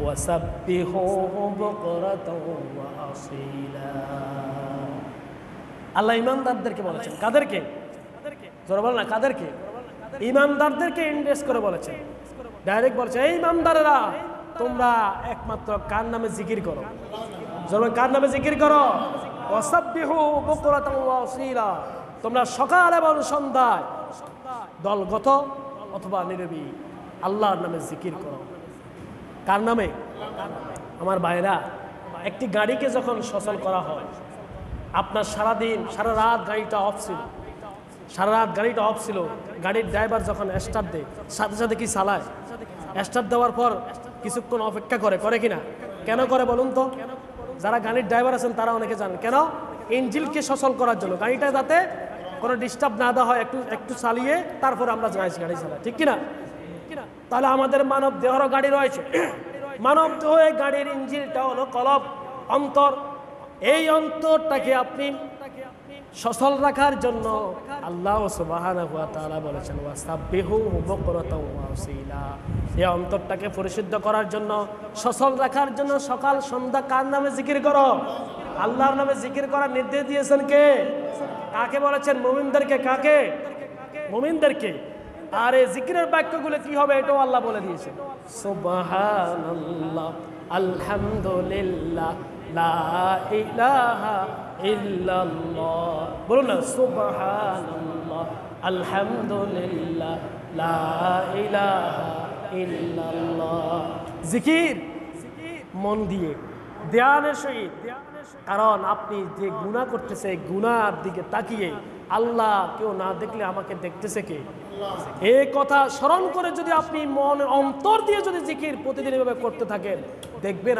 ওয়া সাব্বিহুহু বুকরাতাও ওয়া আসীলা। আল্লাহ ঈমানদারদেরকে বলেছেন, কাদেরকে? জোরে বলেন না, কাদেরকে? ঈমানদারদেরকে ইন্ডেক্স করে বলেছেন, ডাইরেক্ট বলেছে, এই ঈমানদারেরা তোমরা একমাত্র কার নামে জিকির করো? জোরে কার নামে জিকির করো? ওয়াসাব্বিহু বুকরাতাও ওয়া আসীলা, তোমরা সকাল এবং সন্ধ্যায় দলগত অথবা নীরবী আল্লাহর নামে জিকির করো। কার নামে? আমার ভাইরা, একটি গাড়িকে যখন সচল করা হয়, আপনার সারাদিন সারা রাত গাড়িটা অফ ছিল, সারা রাত গাড়িটা অফ ছিল, গাড়ির ড্রাইভার যখন স্টার্ট দেয় সাথে সাথে কি চালায়? স্টার্ট দেওয়ার পর কিছুক্ষণ অপেক্ষা করে, করে কিনা? কেন করে বলুন তো? যারা গাড়ির ড্রাইভার আছেন তারা অনেকে জানেন কেন? ইঞ্জিনকে সচল করার জন্য, গাড়িটা যাতে কোনো ডিস্টার্ব না দেওয়া হয়, একটু চালিয়ে তারপর আমরা গাড়ি চালাই, ঠিক কিনা? তাহলে আমাদের মানব দেহরও গাড়ি রয়েছে। মানব দেহে গাড়ির ইঞ্জিনটা হলো কলব, অন্তর। এই অন্তরটাকে আপনি সচল রাখার জন্য আল্লাহ সুবহানাহু ওয়া তাআলা বলেছেন, ওয়াসাব্বিহু বুকরাতাও ওয়া আসীলা। এই অন্তরটাকে পরিশুদ্ধ করার জন্য, সচল রাখার জন্য সকাল সন্ধ্যা কার নামে জিকির করো? আল্লাহর নামে জিকির করার নির্দেশ দিয়েছেন কে? কাকে বলেছেন? মুমিনদেরকে। কাকে? মুমিনদেরকে। আর এই জিকিরের বাক্যগুলো কি হবে এটাও আল্লাহ বলে দিয়েছেন, সুবহানাল্লাহ, আলহামদুলিল্লাহ, লা ইলাহা ইল্লাল্লাহ। বলুন না, সুবহানাল্লাহ, আলহামদুলিল্লাহ, লা ইলাহা ইল্লাল্লাহ। জিকির মন দিয়ে, ধ্যানের সহিত। কারণ আপনি যে গুনাহ করতেছে, গুনার দিকে তাকিয়ে আল্লাহ কেউ না দেখলে আমাকে দেখতেছে কে? এই কথা স্মরণ করে যদি আপনি মনের অন্তর দিয়ে যদি জিকির প্রতিদিন এভাবে করতে থাকেন, দেখবেন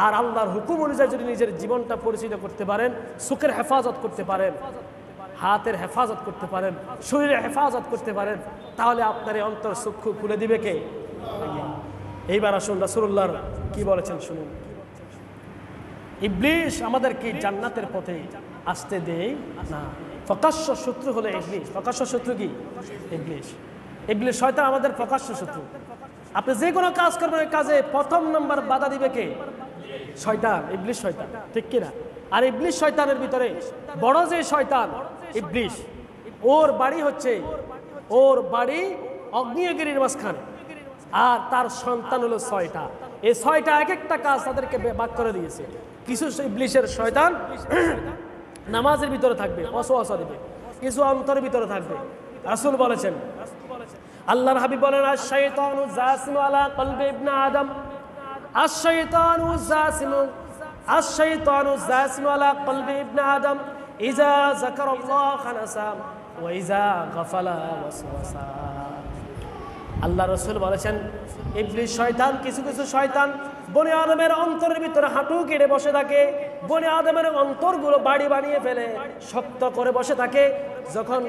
আর আল্লাহর হুকুম অনুযায়ী যদি নিজের জীবনটা পরিচালিত করতে পারেন, চোখের হেফাজত করতে পারেন, হাতের হেফাজত করতে পারেন, শরীরের হেফাজত করতে পারেন, তাহলে আপনার এই অন্তর চক্ষু খুলে দিবে কে? এইবার আসুন রাসূলুল্লাহ কি বলেছেন শুনুন। ইবলিস আমাদেরকে জান্নাতের পথে আসতে দেয় না। প্রকাশ্য শত্রু হলো ইবলিস। প্রকাশ্য শত্রু কি? ইবলিস। ইবলিস শয়তান আমাদের প্রকাশ্য শত্রু। আপনি যে কোনো কাজ করবেন, ওই কাজে প্রথম নম্বর বাধা দিবে কে? শয়তান, ইবলিস শয়তান, ঠিক কিনা? আর ইবলিস শয়তানের ভিতরে বড় যে শয়তান ইবলিস, ওর বাড়ি অগ্নিগিরির মাঝখানে, আর তার সন্তান হলো 6টা। এই 6টা এক একটা কাজ তাদেরকে ভাগ করে দিয়েছে। কিছু ইবলিসের শয়তান নামাজের ভিতরে থাকবে, ওয়াসওয়াসা দিবে, কিছু অন্তরের ভিতরে থাকবে, রাসূল বলেছেন, আল্লাহর হাবিব বলেন, আশ-শাইতানু জাসিমু আলা কলবি ইবনে আদম, আশ-শাইতানু জাসিমু আলা কলবি ইবনে আদম ইজা যাকারাল্লাহ খানাসা ওয়া ইজা গাফালা ওয়াসওয়াসা। আল্লাহ রাসূল বলেছেন, ইবলিস শয়তান, কিছু কিছু শয়তান বনি আদমের অন্তরের ভিতরে হাঁটু কেড়ে বসে থাকে, বনি আদমের অন্তরগুলো বাড়ি বানিয়ে ফেলে, শক্ত করে বসে থাকে। যখন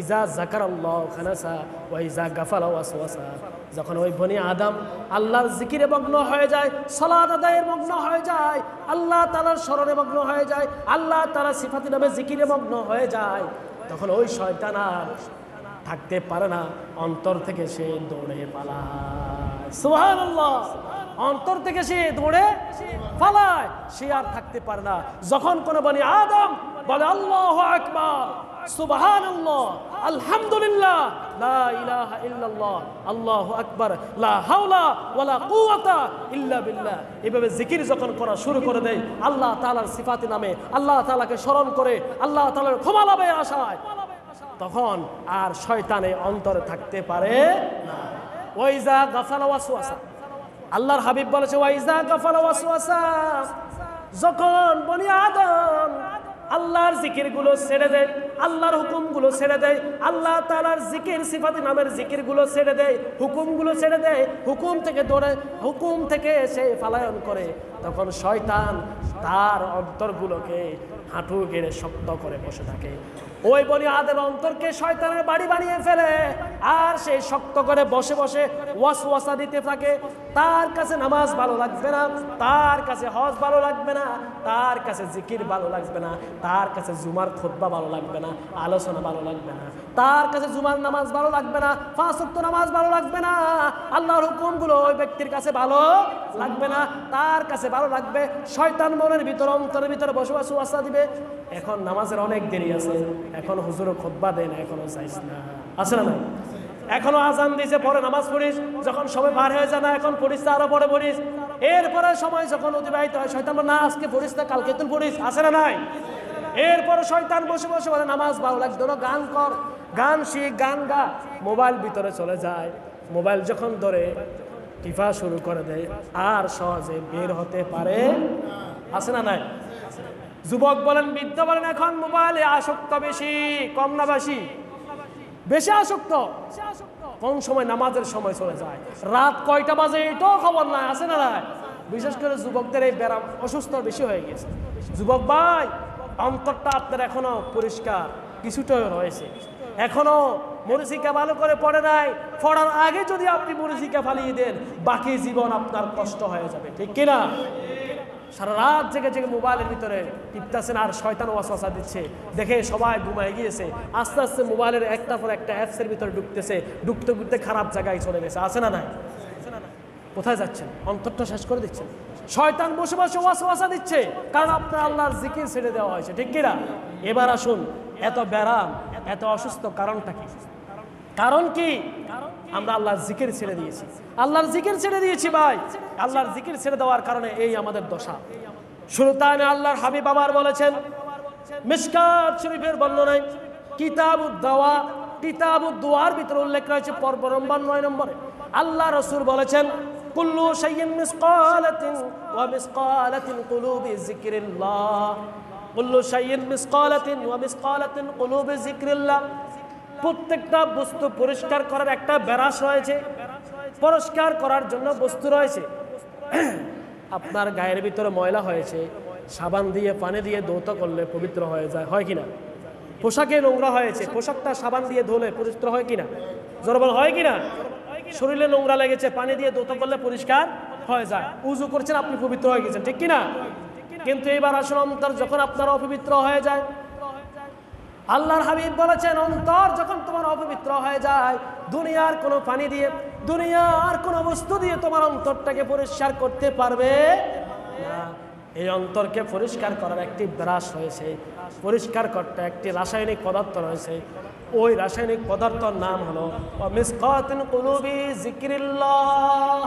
ইজা যাকারাল্লাহ খানাসা ওয়া ইজা গাফালা ওয়াসওয়াসা, যখন ওই বনি আদম আল্লাহর জিকিরে মগ্ন হয়ে যায়, সালাত আদায়ের মগ্ন হয়ে যায়, আল্লাহ তাআলার স্মরণে মগ্ন হয়ে যায়, আল্লাহ তাআলার সিফাতি নামে জিকিরে মগ্ন হয়ে যায়, তখন ওই শয়তান আর থাকতে পারে না, অন্তর থেকে সে দৌড়ে পালায়। সুবহানাল্লাহ, অন্তর থেকে সে দৌড়ে পালায়, সে আর থাকতে পারে না। যখন কোন বনি আদম বলে আল্লাহু আকবার, সুবহানাল্লাহ, আলহামদুলিল্লাহ, লা ইলাহা ইল্লাল্লাহ, আল্লাহু আকবার, লা হাওলা ওয়ালা কুওয়াতা ইল্লা বিল্লাহ, এভাবে জিকির যখন করা শুরু করে দেয়, আল্লাহ তাআলার সিফাতি নামে আল্লাহ তাআলাকে স্মরণ করে, আল্লাহ তাআলার ক্ষমা লাভের আশায়, তখন আর শয়তানে অন্তরে থাকতে পারে না। ওয়াইজা গাফালা ওয়াসওয়াসা, আল্লাহর হাবিব বলেছে, ওয়াইজা গাফালা ওয়াসওয়াসা, যখন বনি আদম আল্লাহর জিকিরগুলো ছেড়ে দেয়, আল্লাহর হুকুমগুলো ছেড়ে দেয়, আল্লাহ তাআলার জিকির সিফাতি নামের জিকিরগুলো ছেড়ে দেয়, হুকুমগুলো ছেড়ে দেয়, হুকুম থেকে দৌড়ে, হুকুম থেকে সে পলায়ন করে, তখন শয়তান তার অন্তরগুলোকে হাঁটু গেড়ে শক্ত করে বসে থাকে। ওই বনি আদম অন্তরকে শয়তানের বাড়ি বানিয়ে ফেলে, আর সেই শক্ত করে বসে বসে ওয়াসওয়াসা দিতে থাকে। তার কাছে নামাজ ভালো লাগবে না, তার কাছে হজ ভালো লাগবে না, তার কাছে জিকির ভালো লাগবে না, তার কাছে জুমার খুতবা ভালো লাগবে না, আলোচনা ভালো লাগবে না, তার কাছে জুমার নামাজ ভালো লাগবে না, 5 ওয়াক্ত নামাজ ভালো লাগবে না, আল্লাহর হুকুমগুলো ওই ব্যক্তির কাছে ভালো লাগবে না, তার কাছে ভালো লাগবে শয়তান মনের ভিতর, অন্তরের ভিতরে বসে ওয়াসওয়াসা দিবে। এখন নামাজের অনেক দেরি আছে, এখন হুজুরও খুতবা দেয় না, এখনো যাইস না, আছে না? এখনো আজান দিয়েছে, পরে নামাজ পড়িস, যখন সময় পার হয়ে যায় না, এখন পড়িস, আরো পরে পড়িস, এরপরে সময় যখন অতিবাহিত হয়, শয়তান বলে, না আজকে পড়িস না, কালকে তুই পড়িস, আছে না নাই? এরপরে শয়তান বসে বসে বলে, নামাজ ভালো লাগতো না, গান কর, গান শিখ, গান গা। মোবাইল ভিতরে চলে যায়, মোবাইল যখন ধরে টিপা শুরু করে দেয়, আর সহজে বের হতে পারে, আছে না নাই? যুবক বলেন, বৃদ্ধ বলেন, এখন মোবাইলে আসক্ত বেশি, কম না বেশি? বেশি আসক্ত। কোন সময় নামাজের সময় চলে যায়, রাত কয়টা বাজে এটাও খবর নাই, আছে না নাই? বিশেষ করে যুবকদের এই ব্যারাম, অসুস্থ বেশি হয়ে গেছে। যুবক ভাই, অন্তরটা আপনার এখনো পরিষ্কার কিছুটা রয়েছে, এখনো মরিচিকা ভালো করে পড়ে নাই, পড়ার আগে যদি আপনি মরিচিকা ফালিয়ে দেন, বাকি জীবন আপনার কষ্ট হয়ে যাবে, ঠিক কিনা? সারা রাত জেগে জেগে মোবাইলের ভিতরে টিপতেছেন, আর শয়তান ওয়াসওয়াসা দিচ্ছে, দেখে সবাই ঘুমায় গিয়েছে, আস্তে আস্তে মোবাইলের একটা পর একটা অ্যাপসের ভিতরে ঢুকতেছে, ঢুকতে ঢুকতে খারাপ জায়গায় চলে গেছে, আছে না নাই? কোথায় যাচ্ছেন? অন্তরটা শেষ করে দিচ্ছেন। শয়তান বসে বসে ওয়াসওয়াসা দিচ্ছে, কারণ আপনার আল্লাহর জিকির ছেড়ে দেওয়া হয়েছে, ঠিক কিনা? এবার আসুন, এত ব্যারাম, এত অসুস্থ কারণটা কি? কারণ কি? আমরা আল্লাহর জিকির ছেড়ে দিয়েছি, আল্লাহর জিকির ছেড়ে দিয়েছি ভাই। আল্লাহর জিকির ছেড়ে দেওয়ার কারণে এই আমাদের দশা। সুলতান আল্লাহর হাবিব আবার বলেছেন, মিশকাত শরীফের বর্ণনায় কিতাবুদ দাওয়া, কিতাবুদ দুআর ভিতরে উল্লেখ রয়েছে, পর্ব নম্বর 9 নম্বরে আল্লাহ রাসূল বলেছেন, কুল্লু শাইইন মিসকালাতিন ওয়া মিসকালাতিন কুলুবি যিকরিল্লাহ, কুল্লু শাইইন মিসকালাতিন ওয়া মিসকালাতিন কুলুবি যিকরিল্লাহ। প্রত্যেকটা বস্তু পরিষ্কার করার একটা ব্রাশ রয়েছে, পরিষ্কার করার জন্য বস্তু রয়েছে। আপনার গায়ের ভিতরে ময়লা হয়েছে, সাবান দিয়ে পানি দিয়ে ধৌত করলে পবিত্র হয়ে যায়, হয় কিনা? পোশাকে নোংরা হয়েছে, পোশাকটা সাবান দিয়ে ধুলে পবিত্র হয় কিনা? জোরবল হয় কিনা? শরীরে নোংরা লেগেছে, পানি দিয়ে ধৌত করলে পরিষ্কার হয়ে যায়, উযু করছেন, আপনি পবিত্র হয়ে গেছেন, ঠিক কিনা? কিন্তু এবার আসলে অন্তর যখন আপনার অপবিত্র হয়ে যায়, আল্লাহর হাবিব বলেছেন, অন্তর যখন তোমার অপবিত্র হয়ে যায়, দুনিয়ার কোনো পানি দিয়ে, দুনিয়ার কোনো বস্তু দিয়ে তোমার অন্তরটাকে পরিষ্কার করতে পারবে না। এই অন্তরকে পরিষ্কার করার একটি ব্রাশ রয়েছে, পরিষ্কার করতে একটি রাসায়নিক পদার্থ রয়েছে, ওই রাসায়নিক পদার্থের নাম হলো মিসকাতুন কুলুবি যিকরিল্লাহ,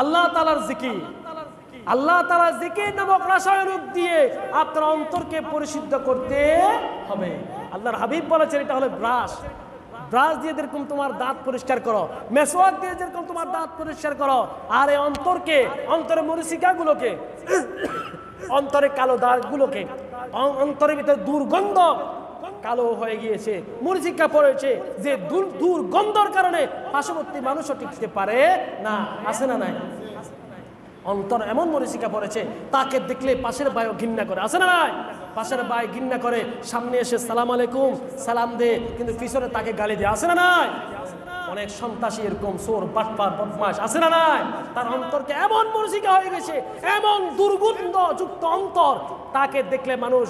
আল্লাহ তাআলার জিকির। আল্লাহ তাআলার জিকির নামক রাসায়নিক দিয়ে আপনার অন্তরকে পরিশুদ্ধ করতে হবে। আল্লাহর হাবিব বলেছেন, এটা হলো ব্রাশ, ব্রাশ দিয়ে যেরকম তোমার দাঁত পরিষ্কার করো, মেসওয়াক দিয়ে যেরকম তোমার দাঁত পরিষ্কার করো, আর এই অন্তরকে, অন্তরের মরিচিকাগুলোকে, অন্তরে কালো দাগগুলোকে, অন্তরের ভিতরে দুর্গন্ধ কালো হয়ে গিয়েছে, মরিচিকা পড়েছে, যে দুর্গন্ধর কারণে পার্শ্ববর্তী মানুষও টিকতে পারে না, আছে না নাই? অন্তর এমন মরিচিকা পড়েছে, তাকে দেখলে পাশের ভাইও ঘৃণা করে, আছে না নাই? পাশের ভাই ঘৃণা করে, সামনে এসে সালাম আলাইকুম সালাম দে, কিন্তু পিছনে তাকে গালি দেয়, আছে না নাই? অনেক সন্ত্রাসী এরকম চোর বাটপার বদমাশ, আছে না নাই? তার অন্তরকে এমন মরিচিকা হয়ে গেছে, এমন দুর্গন্ধ যুক্ত অন্তর, তাকে দেখলে মানুষ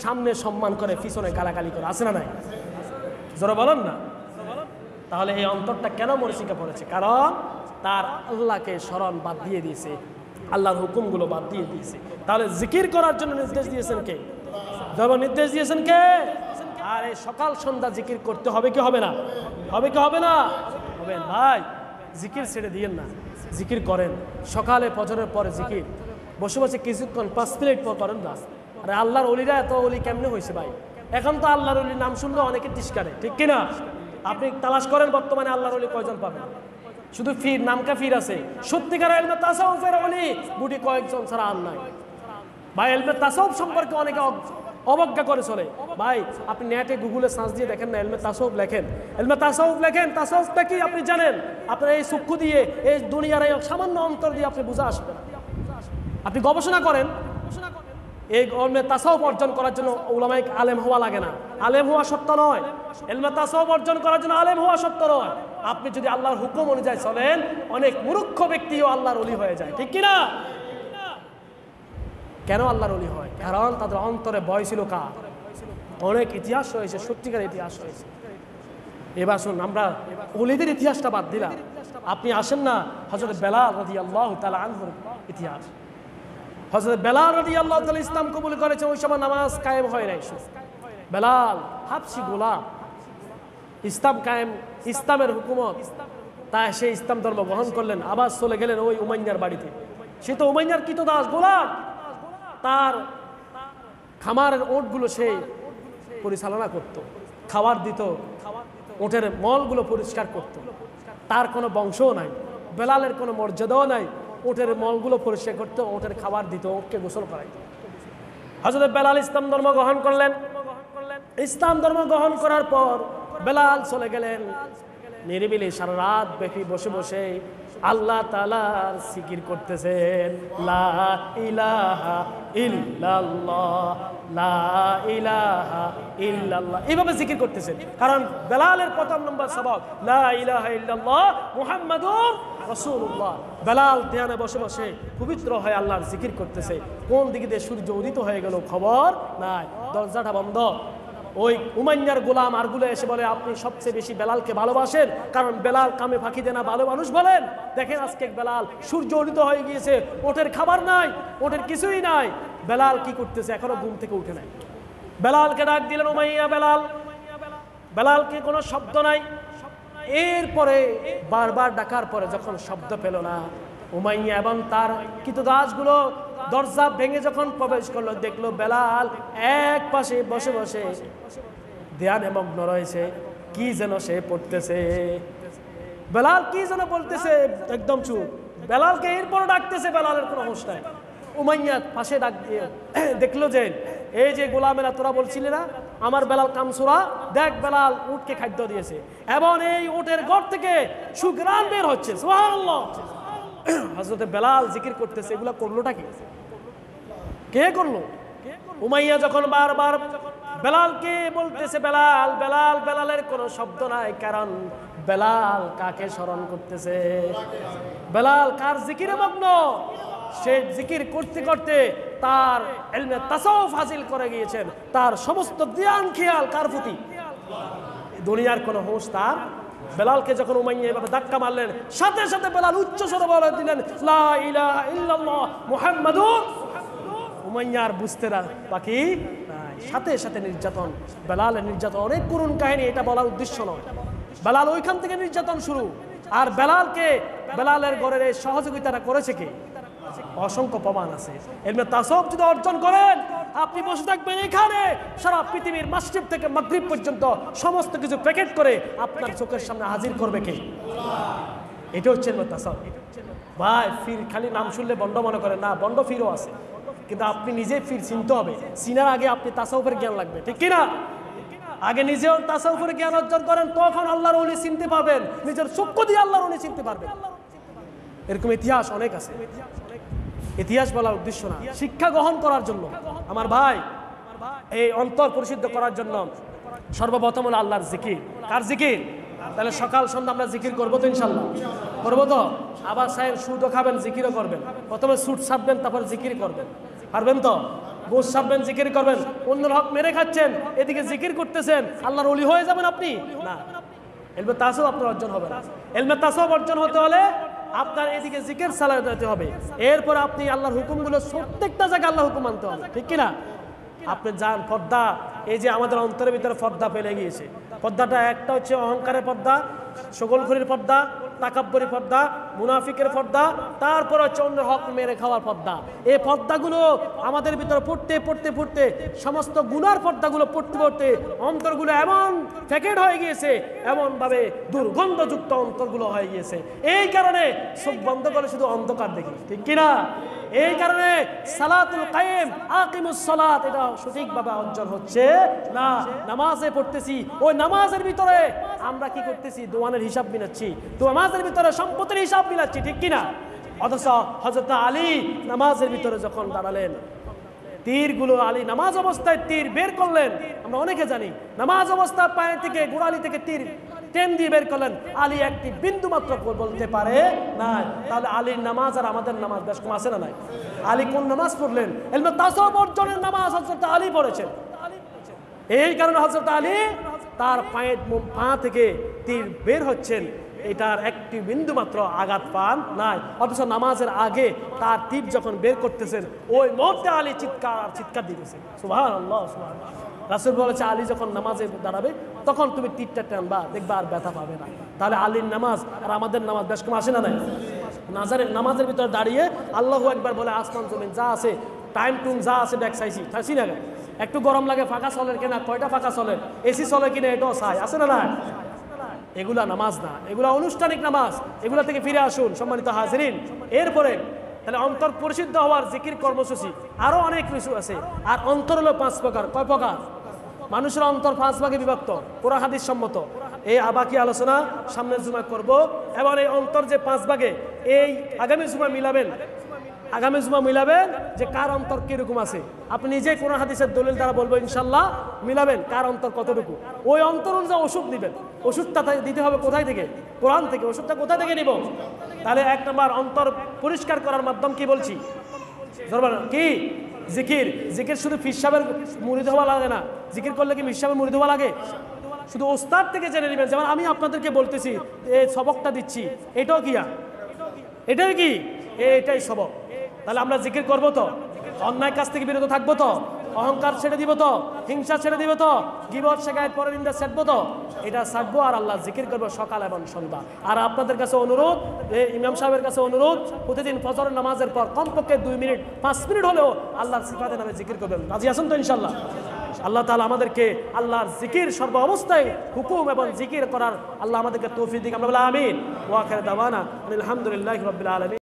সামনে সম্মান করে, পিছনে গালাগালি করে, আছে না নাই? জোরে বলেন না। তাহলে এই অন্তরটা কেন মরিচিকা পড়েছে? কারণ তার আল্লাহকে স্মরণ বাদ দিয়ে দিয়েছে, আল্লাহর হুকুমগুলো বাদ দিয়ে দিয়েছে। তাহলে জিকির করার জন্য নির্দেশ দিয়েছেন কে? যখন নির্দেশ দিয়েছেন কে? আর এই সকাল সন্ধ্যা জিকির করতে হবে কি হবে না? হবে কি হবে না? হবে। ভাই জিকির ছেড়ে দিয়েন না, জিকির করেন। সকালে ফজরের পরে জিকির, বসে বসে কিছুক্ষণ 5 মিনিট পর করেন না। আরে আল্লাহর অলিরা এত অলি কেমনে হয়েছে ভাই? এখন তো আল্লাহর অলির নাম শুনলে অনেকে তিস্কারে, ঠিক কিনা? আপনি তালাশ করেন বর্তমানে আল্লাহর অলি কয়জন পাবেন? শুধু ফির, নামকা ফির আছে, সত্যিকার ইলমে তাসাউফের অলি গুটি কয়েকজন ছাড়া আর নাই। ভাই ইলমে তাসাউফ সম্পর্কে অনেকে অবজ্ঞা করে চলে। ভাই আপনি নেটে গুগলে সার্চ দিয়ে দেখেন না, ইলমে তাসাউফ লেখেন, ইলমে তাসাউফ লেখেন, তাসাউফটা কি আপনি জানেন? আপনার এই চক্ষু দিয়ে, এই দুনিয়ার এই সামান্য অন্তর দিয়ে আপনি বুঝা আসবে না। আপনি গবেষণা করেন, এই ইলমে তাসাউফ অর্জন করার জন্য উলামায়ে আলেম হওয়া লাগে না, আলেম হওয়া সত্য নয়। ইলমে তাসাউফ অর্জন করার জন্য আলেম হওয়া সত্য নয়। আপনি যদি আল্লাহর হুকুম অনুযায়ী চলেন, অনেক মূর্খ ব্যক্তিও আল্লাহর ওলি হয়ে যায়, ঠিক কিনা? কেন আল্লাহর ওলি হয়? কারণ তাদের অন্তরে ভয় ছিল কার? অনেক ইতিহাস রয়েছে, সত্যিকার ইতিহাস রয়েছে। এবার শুন, আমরা ওলিদের ইতিহাসটা বাদ দিলাম, আপনি আসেন না হযরত বেলাল রাদিয়াল্লাহু তাআলা আনহুর ইতিহাস। হযরত বেলাল রাদিয়াল্লাহু তাআলা ইসলাম কবুল করেছে, ওই সময় নামাজ কায়েম হয় নাই। বেলাল হাবশি গোলাম, ইসলাম কায়েম, ইসলামের হুকুমত, তাই সে ইসলাম ধর্ম গ্রহণ করলেন। আবার চলে গেলেন ওই উমাইয়ার বাড়িতে। সে তো উমাইয়ার কৃতদাস গোলাম, তার খামারের ওটগুলো সে পরিচালনা করত, খাবার দিত, ওটের মলগুলো পরিষ্কার করত। তার কোনো বংশও নাই, বেলালের কোনো মর্যাদাও নাই, ওটের মলগুলো পরিষ্কার করতে, ওটের খাবার দিত, ওটকে গোসল করাইত। হযরত বেলাল ইসলাম ধর্ম গ্রহণ করলেন। ইসলাম ধর্ম গ্রহণ করার পর বেলাল চলে গেলেন নিরিবিলি সারা রাত ব্যাপী বসে বসে আল্লাহ তাআলার জিকির করতেছেন। লা ইলাহা ইল্লাল্লাহ, লা ইলাহা ইল্লাল্লাহ, এইভাবে জিকির করতেছেন। কারণ বেলালের প্রথম নম্বর সবক লা ইলাহা ইল্লাল্লাহ মুহাম্মাদুর রাসূলুল্লাহ। বেলাল ধ্যানে বসে বসে পবিত্র হয়ে আল্লাহর জিকির করতেছে। কোন দিকে দিয়ে সূর্য উদিত হয়ে গেল খবর নাই, দরজাটা বন্ধ। ওই উমাইয়ার গোলাম আরগুলো এসে বলে, আপনি সবচেয়ে বেশি বেলালকে ভালোবাসেন, কারণ বেলাল কামে ফাঁকি দেয় না, ভালো মানুষ বলেন। দেখেন আজকে বেলাল, সূর্য উদিত হয়ে গিয়েছে, ওটের খাবার নাই, ওটের কিছুই নাই, বেলাল কি করতেছে? এখনো ঘুম থেকে উঠে নাই। বেলালকে ডাক দিলেন উমাইয়া, বেলাল, বেলালকে কোনো শব্দ নাই। এরপরে বারবার ডাকার পরে যখন শব্দ পেল না, উমাইয়া এবং তার কৃতদাসগুলো দরজা ভেঙে যখন প্রবেশ করলো, দেখলো বেলাল এক পাশে বসে বসে ধ্যানে মগ্ন রয়েছে, কি যেন সে পড়তেছে। বেলাল কি যেন বলতেছে, একদম চুপ। বেলালকে এরপরে ডাকতেছে, বেলালের কোনো হুঁশ নাই। উমাইয়া পাশে ডাক দিয়ে দেখলো যে এই যে গোলামেরা তোরা বলছিলি না আমার বেলাল কামসুরা, দেখ বেলাল উটকে খাদ্য দিয়েছে এবং এই উটের ঘর থেকে সুঘ্রাণ বের হচ্ছে। সুবহানাল্লাহ। হযরত বেলাল জিকির করতেছে, এগুলা করলোটা কি? কে করলো? উমাইয়া যখন বারবার বেলালকে বলতেছে বেলাল বেলাল, বেলালের কোনো শব্দ নাই, কারণ বেলাল কাকে স্মরণ করতেছে? বেলাল কার জিকিরে মগ্ন? সে জিকির করতে করতে তার ইলমে তাসাউফ হাসিল করে গিয়েছেন। তার সমস্ত ধ্যান খেয়াল কার প্রতি? দুনিয়ার কোনো হুঁশ তার। বেলালকে যখন উমাইয়া এভাবে ধাক্কা মারলেন, সাথে সাথে বেলাল উচ্চ স্বরে বলে দিলেন লা ইলাহা ইল্লাল্লাহ মুহাম্মাদুর। উমাইয়ার বুঝতে বাকি নাই, সাথে সাথে নির্যাতন। বেলালের নির্যাতন অনেক করুণ কাহিনী, এটা বলার উদ্দেশ্য নয়। বেলাল ওইখান থেকে নির্যাতন শুরু। আর বেলালকে, বেলালের ঘরের এই সহযোগিতাটা করেছে কে? অসংখ্য প্রমাণ আছে। ইলমে তাসাউফ যদি অর্জন করেন, আপনি বসে থাকবেন এখানে, সারা পৃথিবীর মাসরিক থেকে মাগরিব পর্যন্ত সমস্ত কিছু প্যাকেট করে আপনার চোখের সামনে হাজির করবে কে? এটা হচ্ছে তাসাউফ। ভাই ফির খালি নাম শুনলে বন্ড মনে করে না, বন্ড ফিরও আছে, কিন্তু আপনি নিজে ফির চিনতে হবে। চিনার আগে আপনি তাসাউফের জ্ঞান লাগবে, ঠিক কিনা? আগে নিজেও তাসাউফের জ্ঞান অর্জন করেন, তখন আল্লাহর ওলি চিনতে পারবেন, নিজের চক্ষু দিয়ে আল্লাহর ওলি চিনতে পারবেন। এরকম ইতিহাস অনেক আছে। ইতিহাস বলার উদ্দেশ্য না, শিক্ষা গ্রহণ করার জন্য। আমার ভাই, এই অন্তর পরিশুদ্ধ করার জন্য সর্বপ্রথম হলো আল্লাহর জিকির। কার জিকির? তাহলে সকাল সন্ধ্যা আমরা জিকির করবো তো ইনশাল্লাহ? করবো তো? আবার সাহেব সুদও খাবেন, জিকিরও করবেন। প্রথমে সুদ ছাড়বেন, তারপর জিকির করবেন, পারবেন তো? গোশ ছাড়বেন, জিকির করবেন। অন্যের হক মেরে খাচ্ছেন, এদিকে জিকির করতেছেন, আল্লাহর ওলি হয়ে যাবেন আপনি? না, এলমে তাসাউফ আপনার অর্জন হবে না। এলমে তাসাউফ অর্জন হতে হলে আপনার এদিকে জিকির চালাতে দিতে হবে, এরপর আপনি আল্লাহর হুকুমগুলো প্রত্যেকটা জায়গায় আল্লাহ হুকুম মানতে হবে, ঠিক কিনা? আপনি যান পর্দা, এই যে আমাদের অন্তরের ভিতরে পর্দা ফেলে গিয়েছে, পর্দাটা একটা হচ্ছে অহংকারের পর্দা, সকলখুরির পর্দা, তাকাব্বুরি পর্দা, মুনাফিকের পর্দা, তারপর হচ্ছে অন্যের হক মেরে খাওয়ার পর্দা। এই পর্দাগুলো আমাদের ভিতরে পড়তে পড়তে পড়তে সমস্ত গুনার পর্দাগুলো পড়তে পড়তে অন্তরগুলো এমন প্যাকেট হয়ে গিয়েছে, এমনভাবে দুর্গন্ধযুক্ত অন্তরগুলো হয়ে গিয়েছে। এই কারণে চোখ বন্ধ করে শুধু অন্ধকার দেখি, ঠিক কিনা? এই কারণে সালাতুল কায়েম, আকিমুস সালাত, এটা সঠিকভাবে অর্জন হচ্ছে না। নামাজে পড়তেছি, ওই নামাজের ভিতরে আমরা কি করতেছি? দোয়ানের হিসাব মিলাচ্ছি, নামাজের ভিতরে সম্পদের হিসাব মিলাচ্ছি, ঠিক কিনা? অথচ হযরত আলী নামাজের ভিতরে যখন দাঁড়ালেন, তীরগুলো আলী নামাজ অবস্থায় তীর বের করলেন। আমরা অনেকে জানি নামাজ অবস্থায় পায়ের থেকে গোড়ালি থেকে তীর টেন দিয়ে বের করলেন, আলী একটি বিন্দু মাত্র বলতে পারে না। তাহলে আলীর নামাজ আর আমাদের নামাজ বেশ কম আছে না নাই? আলী কোন নামাজ পড়লেন? ইলমে তাসাউফ অর্জনের নামাজ হযরত আলী পড়েছেন। এই কারণে হযরত আলী তার পায়ের পা থেকে তীর বের হচ্ছেন, এটার একটি বিন্দু মাত্র আঘাত পান নাই। অথচ নামাজের আগে তার তীর যখন বের করতেছেন, ওই মুহূর্তে আলী চিৎকার দিতেছে, সুবহানাল্লাহ সুবহানাল্লাহ। রাসূল বলেছে আলী যখন নামাজে দাঁড়াবে তখন তুমি তীরটা টানবা, দেখবা আর ব্যথা পাবে না। তাহলে আলীর নামাজ আর আমাদের নামাজ বেশ কম আসে না নাই? নামাজের ভিতরে দাঁড়িয়ে আল্লাহু আকবার বলে আসমান জমিন যা আছে, টাইম টুম যা আছে দেখ চাইছি না। একটু গরম লাগে, ফাঁকা চলের কিনা, কয়টা ফাঁকা চলে, এসি চলে কিনা, এটাও চাই, আছে না না? এগুলা নামাজ না, এগুলা আনুষ্ঠানিক নামাজ। এগুলা থেকে ফিরে আসুন সম্মানিত হাজিরিন। এরপরে তাহলে অন্তর পরিশুদ্ধ হওয়ার জিকির কর্মসূচি আরো অনেক কিছু আছে। আর অন্তর হলো 5 প্রকার। কয় প্রকার? মানুষের অন্তর 5 ভাগে বিভক্ত, কোরআন হাদিস সম্মত। এই আবাকি আলোচনা সামনের জুমা করব। এবার এই অন্তর যে 5 ভাগে, এই আগামী জুমা মিলাবেন যে কার অন্তর কিরকম আছে। আপনি নিজে কোরআন হাদিসের দলিল দ্বারা বলবো ইনশাল্লাহ, মিলাবেন কার অন্তর কতটুকু। ওই অন্তর অনুযায়ী ওষুধ দিবেন। ওষুধটা দিতে হবে কোথায় থেকে? কোরআন থেকে। ওষুধটা কোথা থেকে নিব? তাহলে 1 নম্বর অন্তর পরিষ্কার করার মাধ্যম কি বলছি? কি? জিকির। জিকির শুধু পীর সাহেবের মুরিদ হওয়া লাগে না। জিকির করলে কি পীর সাহেবের মুরিদ হওয়া লাগে? শুধু ওস্তাদ থেকে জেনে নেবেন। যেমন আমি আপনাদেরকে বলতেছি, এই সবকটা দিচ্ছি, এটাও এটাই কি? এটাই সবক। তাহলে আমরা জিকির করবো তো? অন্যায় কাজ থেকে বিরত থাকবো তো? অহংকার ছেড়ে দিব তো? হিংসা ছেড়ে দিব তো? গীবত শিকায়েত পরের নিন্দা ছাড়বো তো? এটা ছাড়বো আর আল্লাহ জিকির করবো সকাল এবং সন্ধ্যা। আর আপনাদের কাছে অনুরোধ, ইমাম সাহেবের কাছে অনুরোধ, প্রতিদিন ফজরের নামাজের পর কমপক্ষে 2 মিনিট 5 মিনিট হলেও আল্লাহর সিফাতের নামে জিকির করবেন। রাজি আছেন তো ইনশাল্লাহ? আল্লাহ তাআলা আমাদেরকে আল্লাহর জিকির সর্ব অবস্থায় হুকুম এবং জিকির করার আল্লাহ আমাদেরকে তৌফিক দিক। আমরা বলি আমিন। ওয়া আখির দাওয়ানা আলহামদুলিল্লাহি রাব্বিল আলামিন।